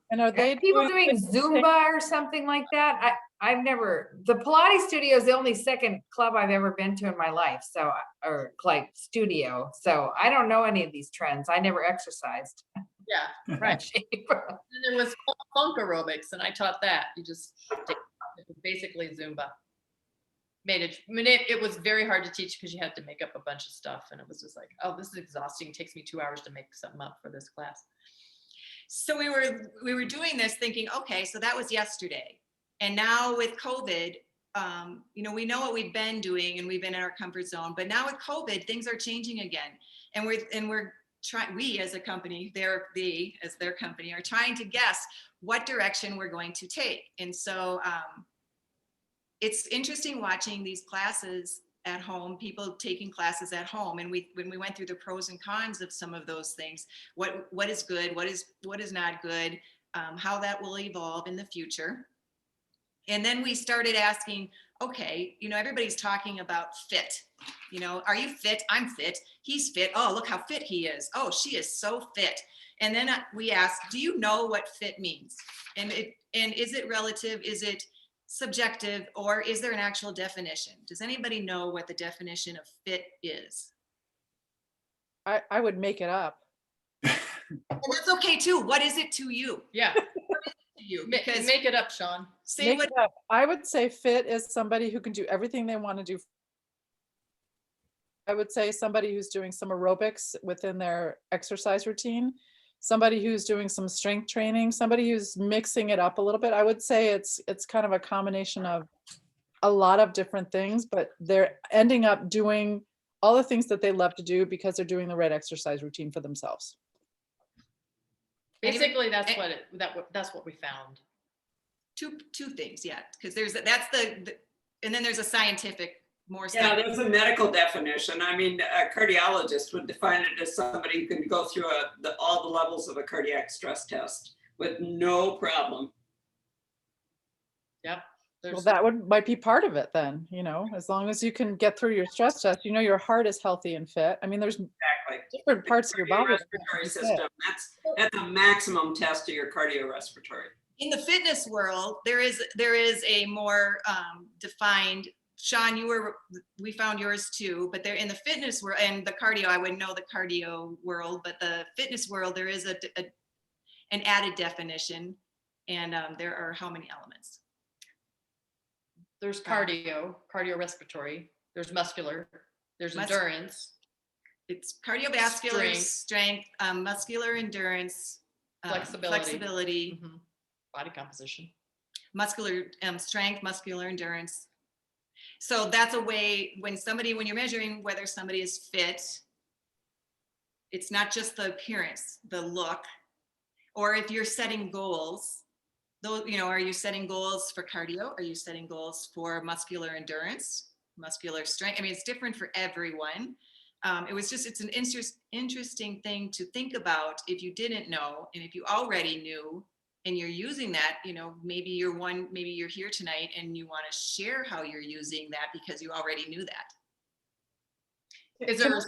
And are they People doing Zumba or something like that? I've never, the Pilates studio is the only second club I've ever been to in my life. So, or like studio. So I don't know any of these trends. I never exercised. Yeah, right. And there was funk aerobics, and I taught that. It was basically Zumba. It was very hard to teach because you had to make up a bunch of stuff, and it was just like, oh, this is exhausting. It takes me 2 hours to make something up for this class. So we were doing this thinking, okay, so that was yesterday. And now with COVID, we know what we've been doing and we've been in our comfort zone, but now with COVID, things are changing again. And we're trying, we as a company, they as their company are trying to guess what direction we're going to take. And so it's interesting watching these classes at home, people taking classes at home. And when we went through the pros and cons of some of those things, what is good, what is not good, how that will evolve in the future. And then we started asking, okay, everybody's talking about fit. Are you fit? I'm fit. He's fit. Oh, look how fit he is. Oh, she is so fit. And then we asked, do you know what fit means? And is it relative? Is it subjective, or is there an actual definition? Does anybody know what the definition of fit is? I would make it up. And that's okay too. What is it to you? Yeah. You because make it up, Sean. Say Make what it up. I would say fit is somebody who can do everything they want to do. I would say somebody who's doing some aerobics within their exercise routine, somebody who's doing some strength training, somebody who's mixing it up a little bit. I would say it's kind of a combination of a lot of different things, but they're ending up doing all the things that they love to do because they're doing the right exercise routine for themselves. Basically, that's what we found. Two things, yeah, because that's the and then there's a scientific more. Yeah, there's a medical definition. I mean, a cardiologist would define it as somebody who can go through all the levels of a cardiac stress test with no problem. Yep. Well, that might be part of it then, as long as you can get through your stress test, your heart is healthy and fit. I mean, there's different parts of your body. Respiratory system. That's a maximum test of your cardiorespiratory. In the fitness world, there is a more defined. Sean, we found yours too, but they're in the fitness world and the cardio. I wouldn't know the cardio world, but the fitness world, there is an added definition, and there are how many elements? There's cardiorespiratory, there's muscular, there's endurance. It's cardiovascular, strength, muscular endurance, flexibility, mm-hmm. Body composition, muscular strength, muscular endurance. So that's a way when you're measuring whether somebody is fit, it's not just the appearance, the look, or if you're setting goals. Though, are you setting goals for cardio? Are you setting goals for muscular endurance, muscular strength? I mean, it's different for everyone. It's an interesting thing to think about if you didn't know, and if you already knew and you're using that, maybe you're here tonight and you want to share how you're using that because you already knew that. Is there a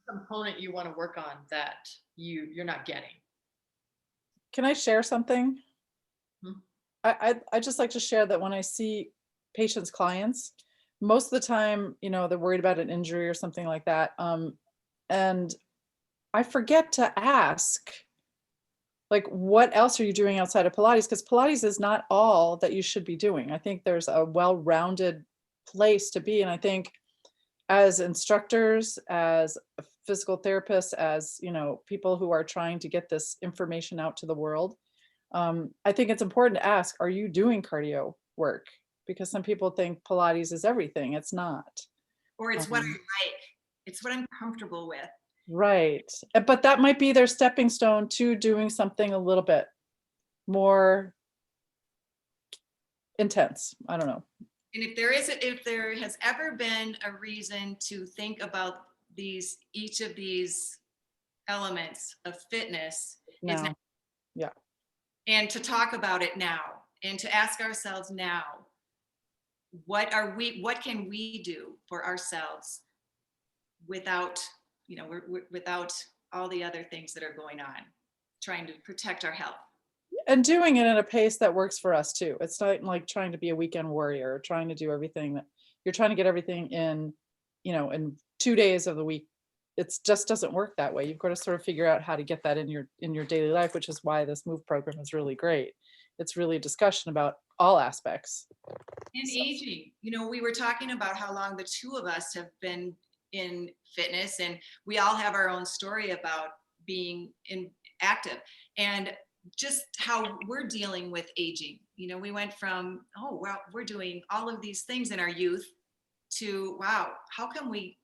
component you want to work on that you're not getting? Can I share something? I just like to share that when I see patients' clients, most of the time, they're worried about an injury or something like that. And I forget to ask, like, what else are you doing outside of Pilates? Because Pilates is not all that you should be doing. I think there's a well-rounded place to be. And I think as instructors, as physical therapists, as, people who are trying to get this information out to the world, I think it's important to ask, are you doing cardio work? Because some people think Pilates is everything. It's not. Or it's what I like. It's what I'm comfortable with. Right. But that might be their stepping stone to doing something a little bit more intense. I don't know. And if there has ever been a reason to think about each of these elements of fitness, is No, yeah. and to talk about it now, and to ask ourselves now, what can we do for ourselves without, without all the other things that are going on, trying to protect our health. And doing it at a pace that works for us too. It's not like trying to be a weekend warrior, or trying to do everything that you're trying to get everything in, in 2 days of the week. It just doesn't work that way. You've got to sort of figure out how to get that in your daily life, which is why this MOVE program is really great. It's really a discussion about all aspects. And aging, we were talking about how long the two of us have been in fitness, and we all have our own story about being active, and just how we're dealing with aging. We went from, oh, well, we're doing all of these things in our youth, to, wow, how come we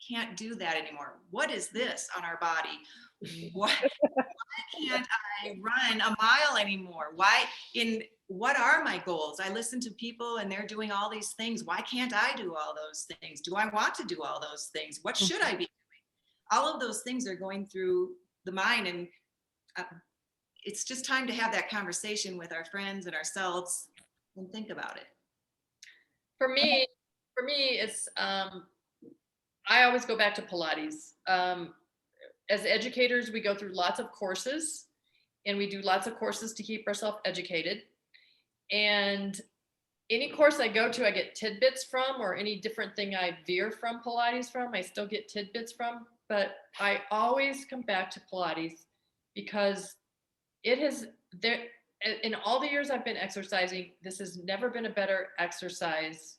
can't do that anymore? What is this on our body? Why can't I run a mile anymore? What are my goals? I listen to people and they're doing all these things. Why can't I do all those things? Do I want to do all those things? What should I be doing? All of those things are going through the mind, and it's just time to have that conversation with our friends and ourselves and think about it. For me, it's I always go back to Pilates. As educators, we go through lots of courses, and we do lots of courses to keep ourselves educated. And any course I go to, I get tidbits from, or any different thing I veer from Pilates from, I still get tidbits from. But I always come back to Pilates because it has, there, in all the years I've been exercising, this has never been a better exercise,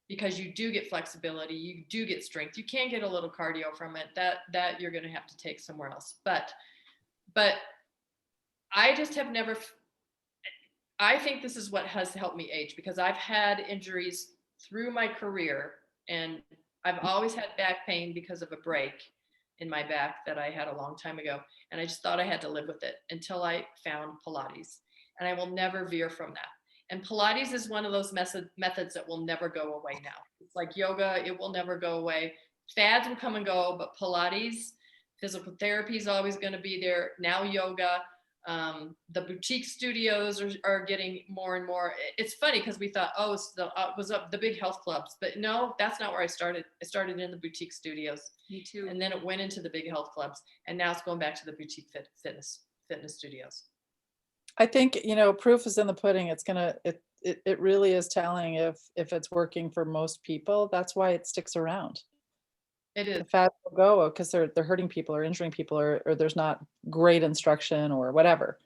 because you do get flexibility, you do get strength. You can get a little cardio from it, that you're going to have to take somewhere else. But I just have never, I think this is what has helped me age, because I've had injuries through my career, and I've always had back pain because of a break in my back that I had a long time ago. And I just thought I had to live with it until I found Pilates, and I will never veer from that. And Pilates is one of those methods that will never go away now. It's like yoga, it will never go away. Fads will come and go, but Pilates, physical therapy is always going to be there. Now yoga, the boutique studios are getting more and more. It's funny because we thought, oh, it's the big health clubs, but no, that's not where I started. I started in the boutique studios. Me too. And then it went into the big health clubs, and now it's going back to the boutique fitness studios. I think, proof is in the pudding. It really is telling if it's working for most people. That's why it sticks around. It is. The fads will go because they're hurting people or injuring people, or there's not great instruction or whatever.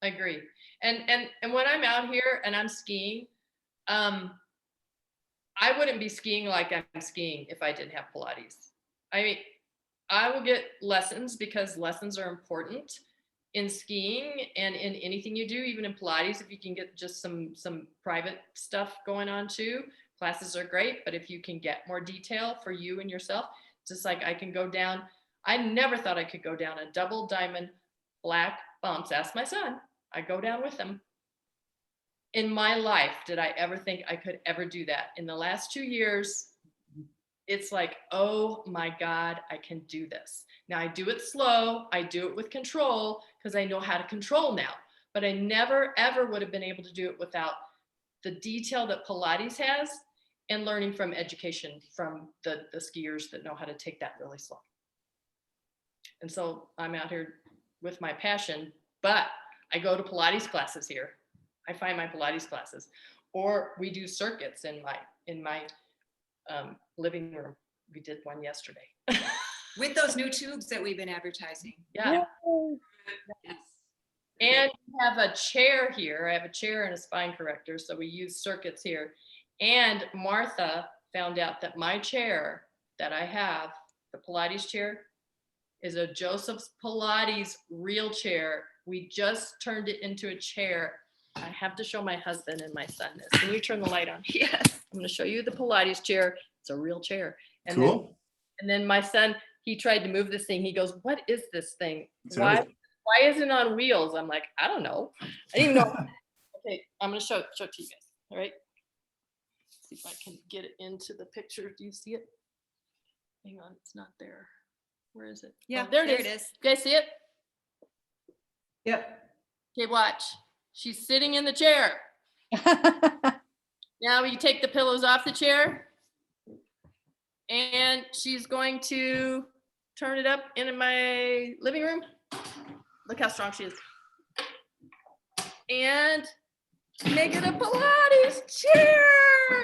I agree. And when I'm out here and I'm skiing, I wouldn't be skiing like I'm skiing if I didn't have Pilates. I mean, I will get lessons because lessons are important in skiing and in anything you do, even in Pilates. If you can get just some private stuff going on too, classes are great. But if you can get more detail for you and yourself, just like I can go down, I never thought I could go down a double diamond black bumps. Ask my son, I go down with him. In my life, did I ever think I could ever do that? In the last 2 years, it's like, oh my God, I can do this. Now I do it slow. I do it with control because I know how to control now, but I never, ever would have been able to do it without the detail that Pilates has and learning from education from the skiers that know how to take that really slow. And so I'm out here with my passion, but I go to Pilates classes here. I find my Pilates classes, or we do circuits in my living room. We did one yesterday. With those new tubes that we've been advertising. Yeah. Yes. And we have a chair here. I have a chair and a spine corrector. So we use circuits here. And Martha found out that my chair that I have, the Pilates chair, is a Joseph's Pilates real chair. We just turned it into a chair. I have to show my husband and my son this. Can you turn the light on? Yes. I'm going to show you the Pilates chair. It's a real chair. And Cool. then my son, he tried to move this thing. He goes, what is this thing? It's Why everything. is it on wheels? I'm like, I don't know. I didn't even know. Okay, I'm going to show it to you guys. All right. See if I can get it into the picture. Do you see it? Hang on, it's not there. Where is it? Yeah, Oh, there it is. You guys see it? Yep. Okay, watch. She's sitting in the chair. Now you take the pillows off the chair. And she's going to turn it up in my living room. Look how strong she is. And make it a Pilates chair.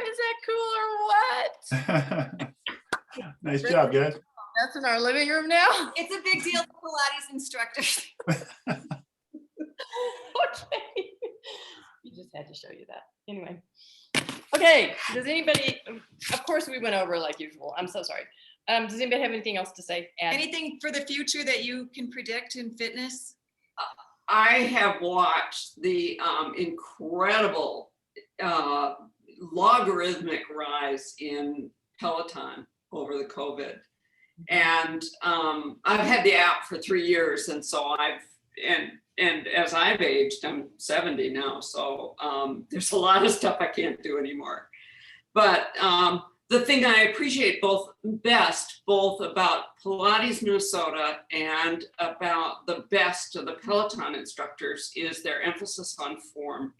Is that cool or what? Nice job, guys. That's in our living room now. It's a big deal for Pilates instructors. Okay. You just had to show you that. Anyway. Okay, does anybody, of course we went over like usual. I'm so sorry. Does anybody have anything else to say? Add? Anything for the future that you can predict in fitness? I have watched the incredible logarithmic rise in Peloton over the COVID. And I've had the app for 3 years. And so and as I've aged, I'm 70 now. So there's a lot of stuff I can't do anymore. But the thing I appreciate both about Pilates Minnesota and about the best of the Peloton instructors is their emphasis on form,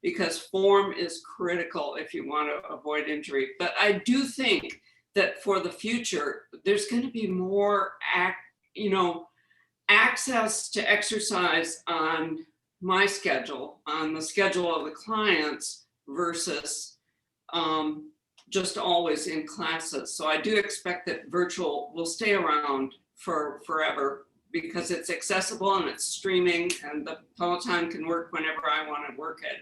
because form is critical if you want to avoid injury. But I do think that for the future, there's going to be more access to exercise on my schedule, on the schedule of the clients versus just always in classes. So I do expect that virtual will stay around for forever because it's accessible and it's streaming and the Peloton can work whenever I want to work it.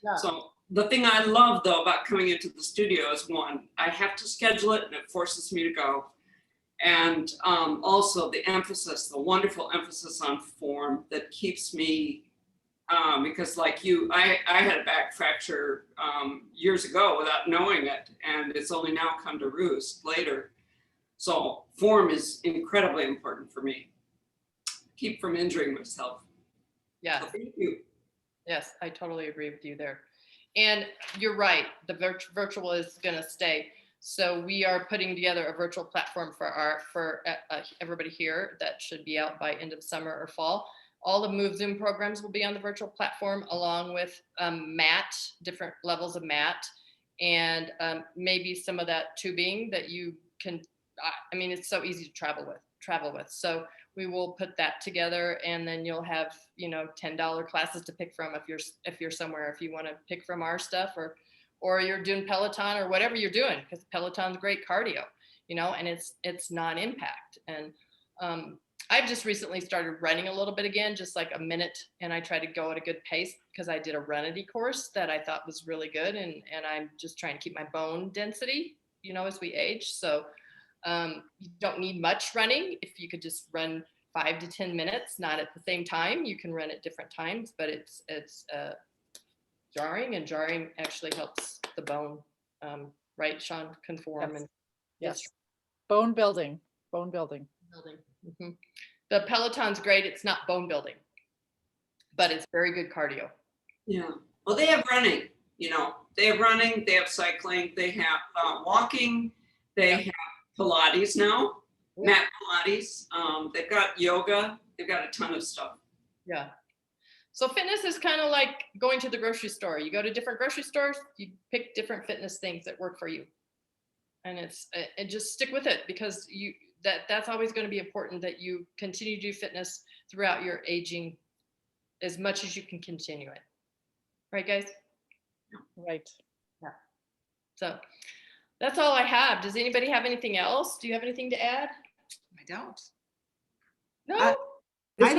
Yeah. So the thing I love though about coming into the studio is one, I have to schedule it and it forces me to go. And also the wonderful emphasis on form that keeps me, because like you, I had a back fracture years ago without knowing it, and it's only now come to roost later. So form is incredibly important for me. Keep from injuring myself. Yeah. So thank you. Yes, I totally agree with you there. And you're right, the virtual is gonna stay. So we are putting together a virtual platform for everybody here that should be out by end of summer or fall. All the Move Zoom programs will be on the virtual platform along with mat, different levels of mat, and maybe some of that tubing that you can, I mean, it's so easy to travel with. So we will put that together and then you'll have, $10 classes to pick from if you're somewhere, if you want to pick from our stuff or you're doing Peloton or whatever you're doing, because Peloton's great cardio, and it's non-impact. And I've just recently started running a little bit again, just like a minute, and I try to go at a good pace because I did a Runity course that I thought was really good, and I'm just trying to keep my bone density, as we age. So you don't need much running. If you could just run 5 to 10 minutes, not at the same time, you can run at different times, but it's jarring, and jarring actually helps the bone, right, Sean, conform. Yes. And Yes. Bone building. building. Mm-hmm. The Peloton's great. It's not bone building, but it's very good cardio. Yeah. Well, they have running, they have running, they have cycling, they have walking, they have Pilates now, mat Pilates. They've got yoga. They've got a ton of stuff. Yeah. So fitness is kind of like going to the grocery store. You go to different grocery stores, you pick different fitness things that work for you. And and just stick with it, because that's always going to be important, that you continue to do fitness throughout your aging as much as you can continue it. Right, guys? Right. Yeah. So that's all I have. Does anybody have anything else? Do you have anything to add? I don't. No? I